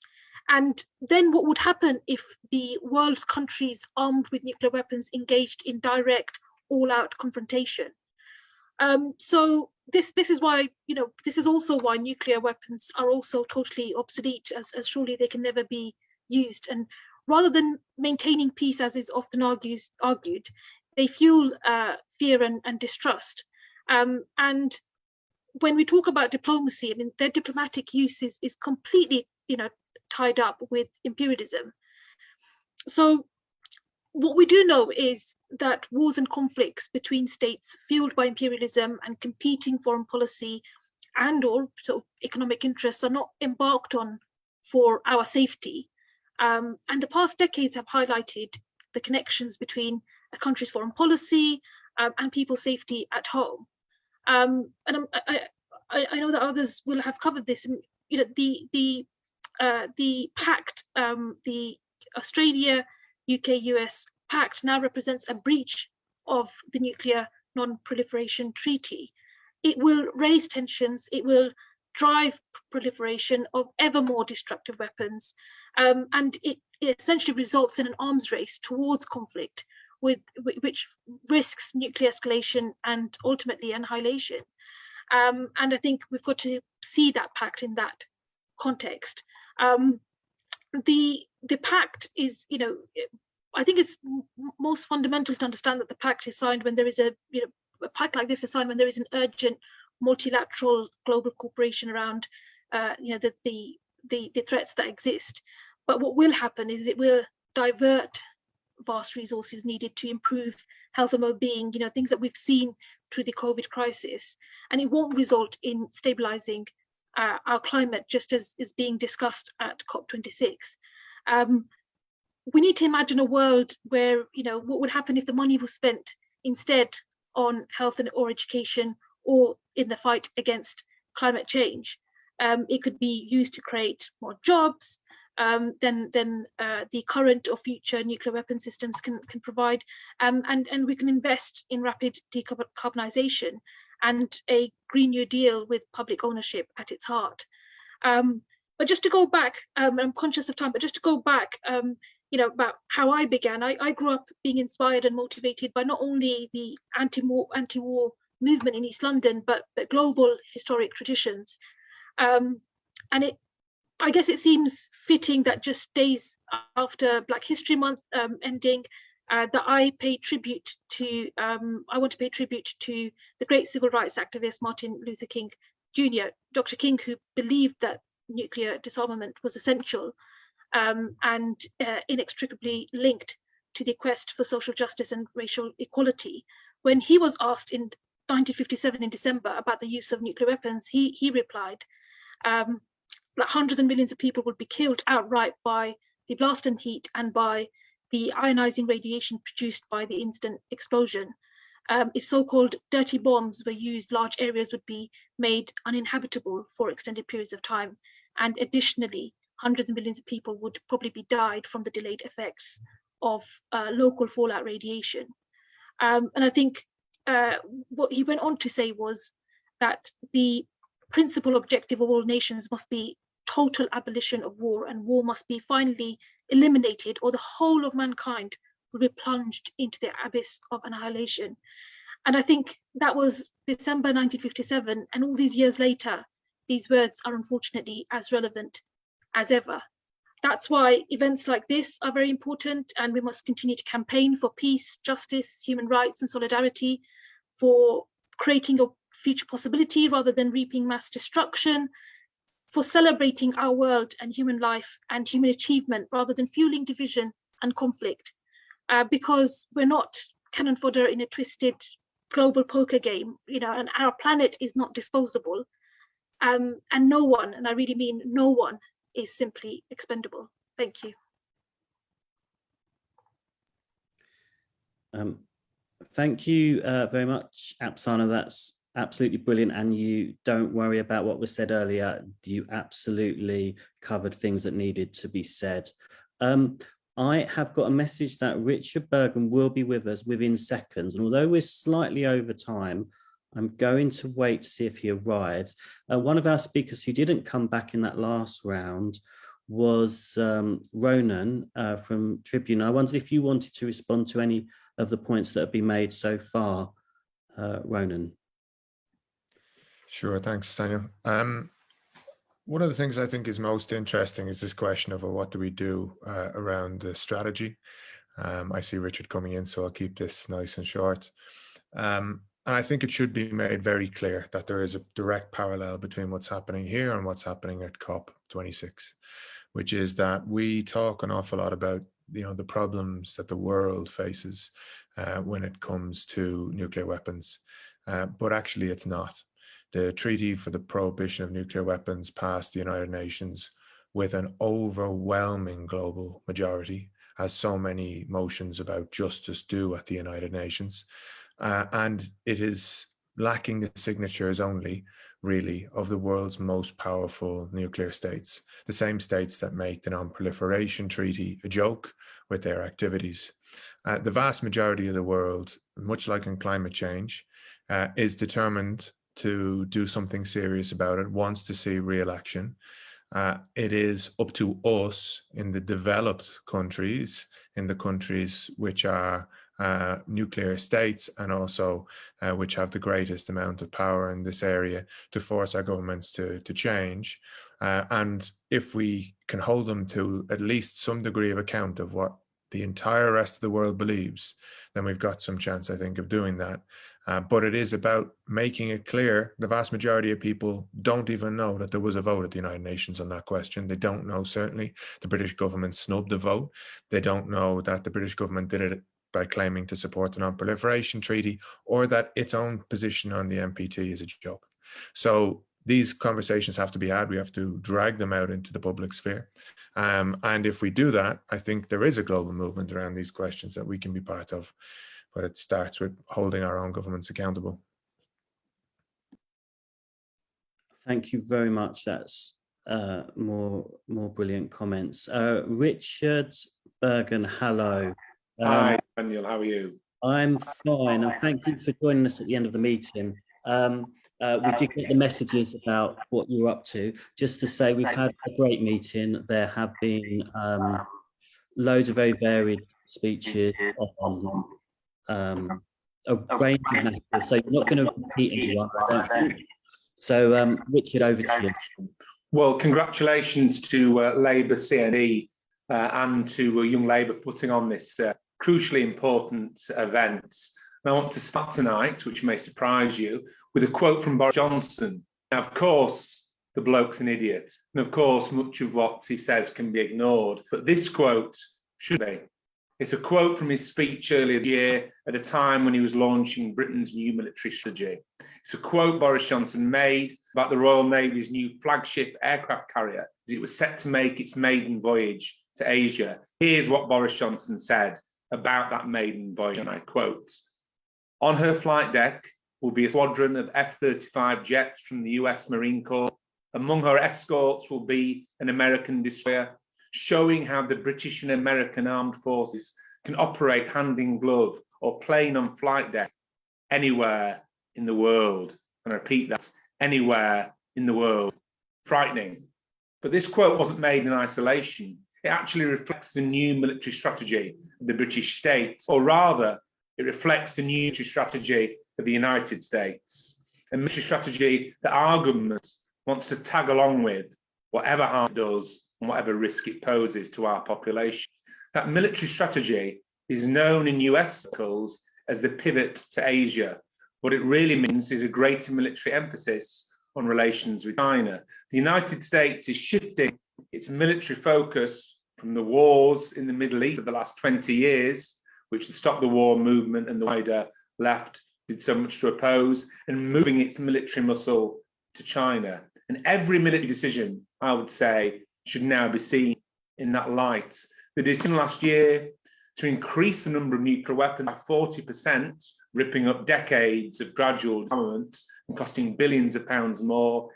Speaker 8: And then what would happen if the world's countries armed with nuclear weapons engaged in direct, all-out confrontation? So this is why, this is also why nuclear weapons are also totally obsolete, as surely they can never be used. And rather than maintaining peace, as is often argued, they fuel fear and distrust. And when we talk about diplomacy, I mean, their diplomatic use is completely, tied up with imperialism. So what we do know is that wars and conflicts between states fueled by imperialism and competing foreign policy and or sort of economic interests are not embarked on for our safety. And the past decades have highlighted the connections between a country's foreign policy and people's safety at home. And I know that others will have covered this. The pact, the Australia, UK, US pact now represents a breach of the Nuclear Non-Proliferation Treaty. It will raise tensions, it will drive proliferation of ever more destructive weapons, and it essentially results in an arms race towards conflict, which risks nuclear escalation and ultimately annihilation. And I think we've got to see that pact in that context. The pact is, I think it's most fundamental to understand that the pact is signed when there is a pact like this is signed when there is an urgent multilateral global cooperation around, the threats that exist. But what will happen is it will divert vast resources needed to improve health and well-being, things that we've seen through the COVID crisis, and it won't result in stabilizing our climate, just as is being discussed at COP26. We need to imagine a world where, what would happen if the money was spent instead on health or education or in the fight against climate change. It could be used to create more jobs than the current or future nuclear weapon systems can provide, and we can invest in rapid decarbonization and a Green New Deal with public ownership at its heart. But just to go back, I'm conscious of time, but just to go back, about how I began, I grew up being inspired and motivated by not only the anti-war movement in East London, but global historic traditions. And I guess it seems fitting that just days after Black History Month ending, that I pay tribute to, I want to pay tribute to the great civil rights activist Martin Luther King Jr., Dr. King, who believed that nuclear disarmament was essential and inextricably linked to the quest for social justice and racial equality. When he was asked in 1957 in December about the use of nuclear weapons, he replied that hundreds of millions of people would be killed outright by the blast and heat and by the ionizing radiation produced by the instant explosion. If so-called dirty bombs were used, large areas would be made uninhabitable for extended periods of time. And additionally, hundreds of millions of people would probably be died from the delayed effects of local fallout radiation. And I think what he went on to say was that the principal objective of all nations must be total abolition of war, and war must be finally eliminated, or the whole of mankind will be plunged into the abyss of annihilation. And I think that was December 1957, and all these years later, these words are unfortunately as relevant as ever. That's why events like this are very important, and we must continue to campaign for peace, justice, human rights, and solidarity, for creating a future possibility rather than reaping mass destruction, for celebrating our world and human life and human achievement rather than fueling division and conflict, because we're not cannon fodder in a twisted global poker game, and our planet is not disposable, and no one, and I really mean no one, is simply expendable. Thank you.
Speaker 5: Thank you very much, Apsana. That's absolutely brilliant. And you don't worry about what was said earlier. You absolutely covered things that needed to be said. I have got a message that Richard Bergen will be with us within seconds. And although we're slightly over time, I'm going to wait to see if he arrives. One of our speakers who didn't come back in that last round was Ronan from Tribune. I wondered if you wanted to respond to any of the points that have been made so far, Ronan.
Speaker 4: Sure, thanks, Daniel. One of the things I think is most interesting is this question of what do we do around the strategy. I see Richard coming in, so I'll keep this nice and short. And I think it should be made very clear that there is a direct parallel between what's happening here and what's happening at COP26, which is that we talk an awful lot about the problems that the world faces when it comes to nuclear weapons, but actually it's not. The Treaty for the Prohibition of Nuclear Weapons passed the United Nations with an overwhelming global majority, as so many motions about justice do at the United Nations. And it is lacking the signatures only, really, of the world's most powerful nuclear states, the same states that make the Non-Proliferation Treaty a joke with their activities. The vast majority of the world, much like in climate change, is determined to do something serious about it, wants to see real action. It is up to us in the developed countries, in the countries which are nuclear states and also which have the greatest amount of power in this area, to force our governments to change. And if we can hold them to at least some degree of account of what the entire rest of the world believes, then we've got some chance, I think, of doing that. But it is about making it clear the vast majority of people don't even know that there was a vote at the United Nations on that question. They don't know, certainly. The British government snubbed the vote. They don't know that the British government did it by claiming to support the Non-Proliferation Treaty, or that its own position on the NPT is a joke. So these conversations have to be had. We have to drag them out into the public sphere. And if we do that, I think there is a global movement around these questions that we can be part of. But it starts with holding our own governments accountable.
Speaker 5: Thank you very much. That's more brilliant comments. Richard Bergen, hello.
Speaker 9: Hi, Daniel, how are you?
Speaker 5: I'm fine, and thank you for joining us at the end of the meeting. We did get the messages about what you're up to. Just to say, we've had a great meeting. There have been loads of very varied speeches on a range of matters, so you're not going to repeat anyone, I don't think. So, Richard, over to you.
Speaker 9: Well, congratulations to Labour CNE and to Young Labour for putting on this crucially important event. And I want to start tonight, which may surprise you, with a quote from Boris Johnson. Now, of course, the bloke's an idiot. And of course, much of what he says can be ignored. But this quote should be. It's a quote from his speech earlier this year at a time when he was launching Britain's new military strategy. It's a quote Boris Johnson made about the Royal Navy's new flagship aircraft carrier as it was set to make its maiden voyage to Asia. Here's what Boris Johnson said about that maiden voyage, and I quote, "On her flight deck will be a squadron of F-35 jets from the US Marine Corps Among her escorts will be an American destroyer, showing how the British and American armed forces can operate hand in glove or plane on flight deck anywhere in the world. And I repeat that, anywhere in the world. Frightening. But this quote wasn't made in isolation. It actually reflects the new military strategy of the British states, or rather, it reflects the new military strategy of the United States, a military strategy that our government wants to tag along with, whatever harm it does and whatever risk it poses to our population. That military strategy is known in US circles as the pivot to Asia. What it really means is a greater military emphasis on relations with China. The United States is shifting its military focus from the wars in the Middle East of the last 20 years, which the Stop the War movement and the wider left did so much to oppose, and moving its military muscle to China. And every military decision, I would say, should now be seen in that light. The decision last year to increase the number of nuclear weapons by 40%, ripping up decades of gradual disarmament and costing billions of pounds more,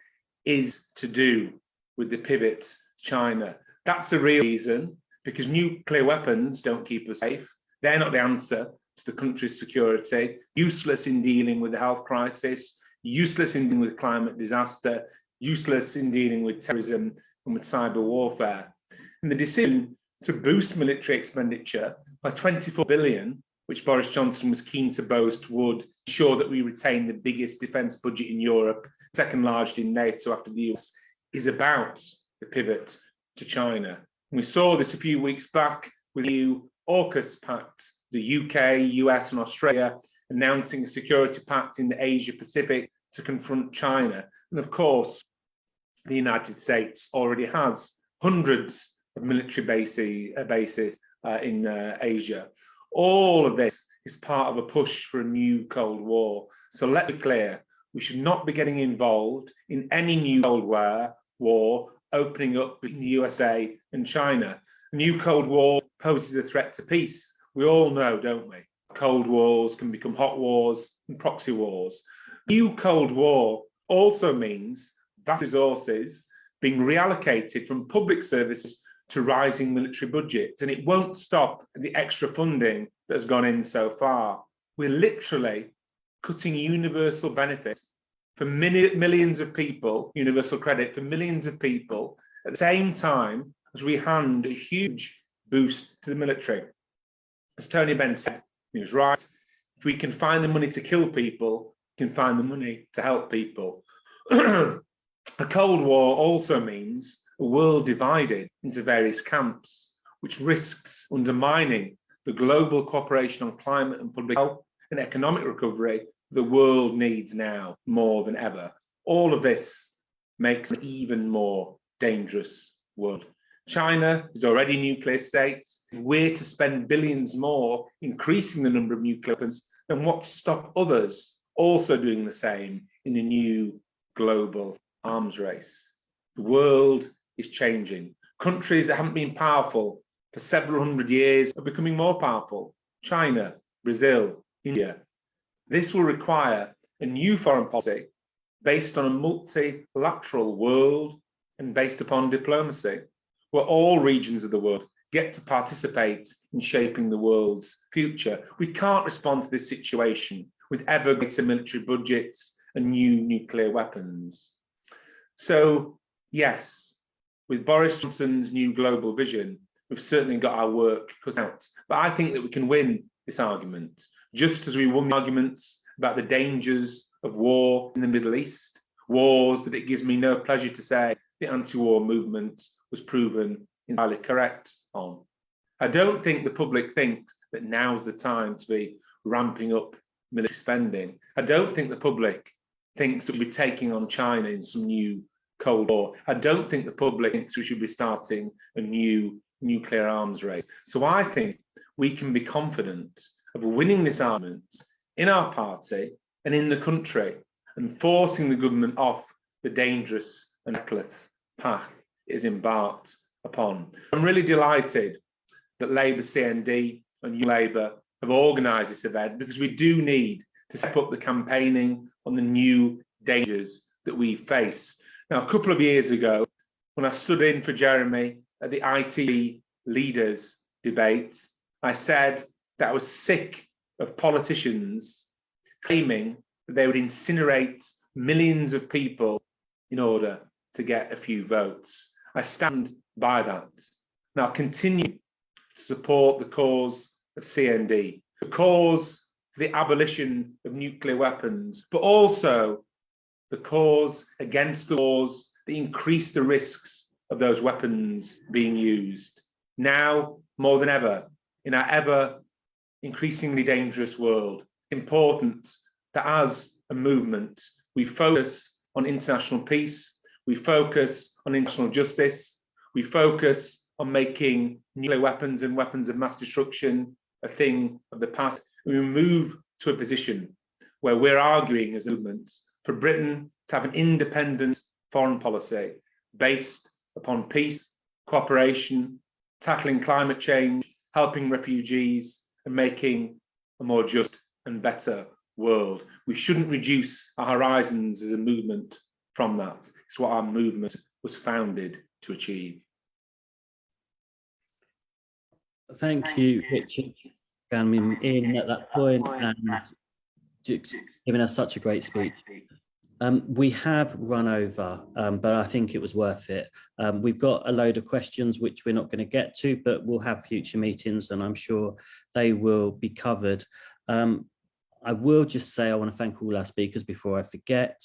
Speaker 9: is to do with the pivot to China. That's the real reason, because nuclear weapons don't keep us safe. They're not the answer to the country's security, useless in dealing with the health crisis, useless in dealing with climate disaster, useless in dealing with terrorism and with cyber warfare. And the decision to boost military expenditure by 24 billion, which Boris Johnson was keen to boast would ensure that we retain the biggest defence budget in Europe, second largest in NATO after the US, is about the pivot to China. And we saw this a few weeks back with the EU AUKUS pact, the UK, US and Australia announcing a security pact in the Asia Pacific to confront China. And of course, the United States already has hundreds of military bases in Asia. All of this is part of a push for a new Cold War. So let's be clear, we should not be getting involved in any new Cold War opening up between the USA and China. A new Cold War poses a threat to peace. We all know, don't we? Cold wars can become hot wars and proxy wars. New Cold War also means vast resources being reallocated from public services to rising military budgets, and it won't stop at the extra funding that has gone in so far. We're literally cutting universal benefits for millions of people, universal credit for millions of people, at the same time as we hand a huge boost to the military. As Tony Benn said, he was right. If we can find the money to kill people, we can find the money to help people. A Cold War also means a world divided into various camps, which risks undermining the global cooperation on climate and public health and economic recovery the world needs now more than ever. All of this makes an even more dangerous world. China is already a nuclear state. If we're to spend billions more increasing the number of nuclear weapons, then what's to stop others also doing the same in a new global arms race? The world is changing. Countries that haven't been powerful for several hundred years are becoming more powerful. China, Brazil, India. This will require a new foreign policy based on a multilateral world and based upon diplomacy, where all regions of the world get to participate in shaping the world's future. We can't respond to this situation with ever greater military budgets and new nuclear weapons. So, yes, with Boris Johnson's new global vision, we've certainly got our work cut out. But I think that we can win this argument, just as we won the arguments about the dangers of war in the Middle East, wars that it gives me no pleasure to say the anti-war movement was proven entirely correct on. I don't think the public thinks that now's the time to be ramping up military spending. I don't think the public thinks that we'll be taking on China in some new Cold War. I don't think the public thinks we should be starting a new nuclear arms race. So I think we can be confident of winning this argument in our party and in the country and forcing the government off the dangerous and reckless path it is embarked upon. I'm really delighted that Labour CND and Young Labour have organised this event, because we do need to step up the campaigning on the new dangers that we face. Now, a couple of years ago, when I stood in for Jeremy at the IT leaders debate, I said that I was sick of politicians claiming that they would incinerate millions of people in order to get a few votes. I stand by that. And I'll continue to support the cause of CND, the cause for the abolition of nuclear weapons, but also the cause against the laws that increase the risks of those weapons being used. Now, more than ever, in our ever increasingly dangerous world, it's important that as a movement, we focus on international peace, we focus on international justice, we focus on making nuclear weapons and weapons of mass destruction a thing of the past. We move to a position where we're arguing as a movement for Britain to have an independent foreign policy based upon peace, cooperation, tackling climate change, helping refugees, and making a more just and better world. We shouldn't reduce our horizons as a movement from that. It's what our movement was founded to achieve.
Speaker 5: Thank you, Richard, coming in at that point and giving us such a great speech. We have run over, but I think it was worth it. We've got a load of questions which we're not going to get to, but we'll have future meetings and I'm sure they will be covered. I will just say I want to thank all our speakers before I forget,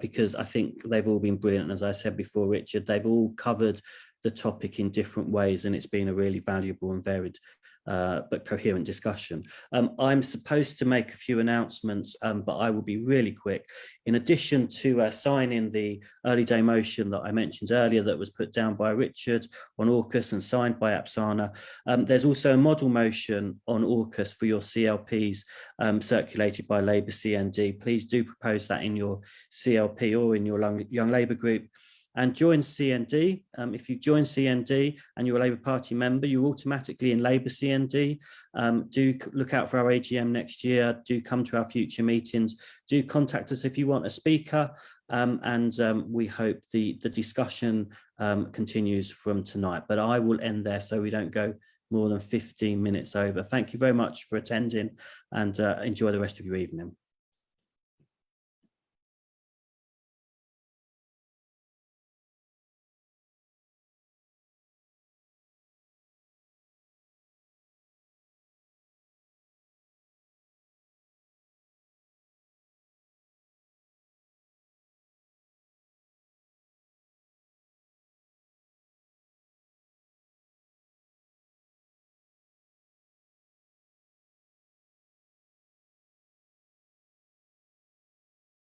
Speaker 5: because I think they've all been brilliant. As I said before, Richard, they've all covered the topic in different ways and it's been a really valuable and varied but coherent discussion. I'm supposed to make a few announcements, but I will be really quick. In addition to signing the early day motion that I mentioned earlier that was put down by Richard on AUKUS and signed by Apsana, there's also a model motion on AUKUS for your CLPs circulated by Labour CND. Please do propose that in your CLP or in your Young Labour group. And join CND. If you join CND and you're a Labour Party member, you're automatically in Labour CND. Do look out for our AGM next year. Do come to our future meetings. Do contact us if you want a speaker. And we hope the discussion continues from tonight. But I will end there so we don't go more than 15 minutes over. Thank you very much for attending and enjoy the rest of your evening.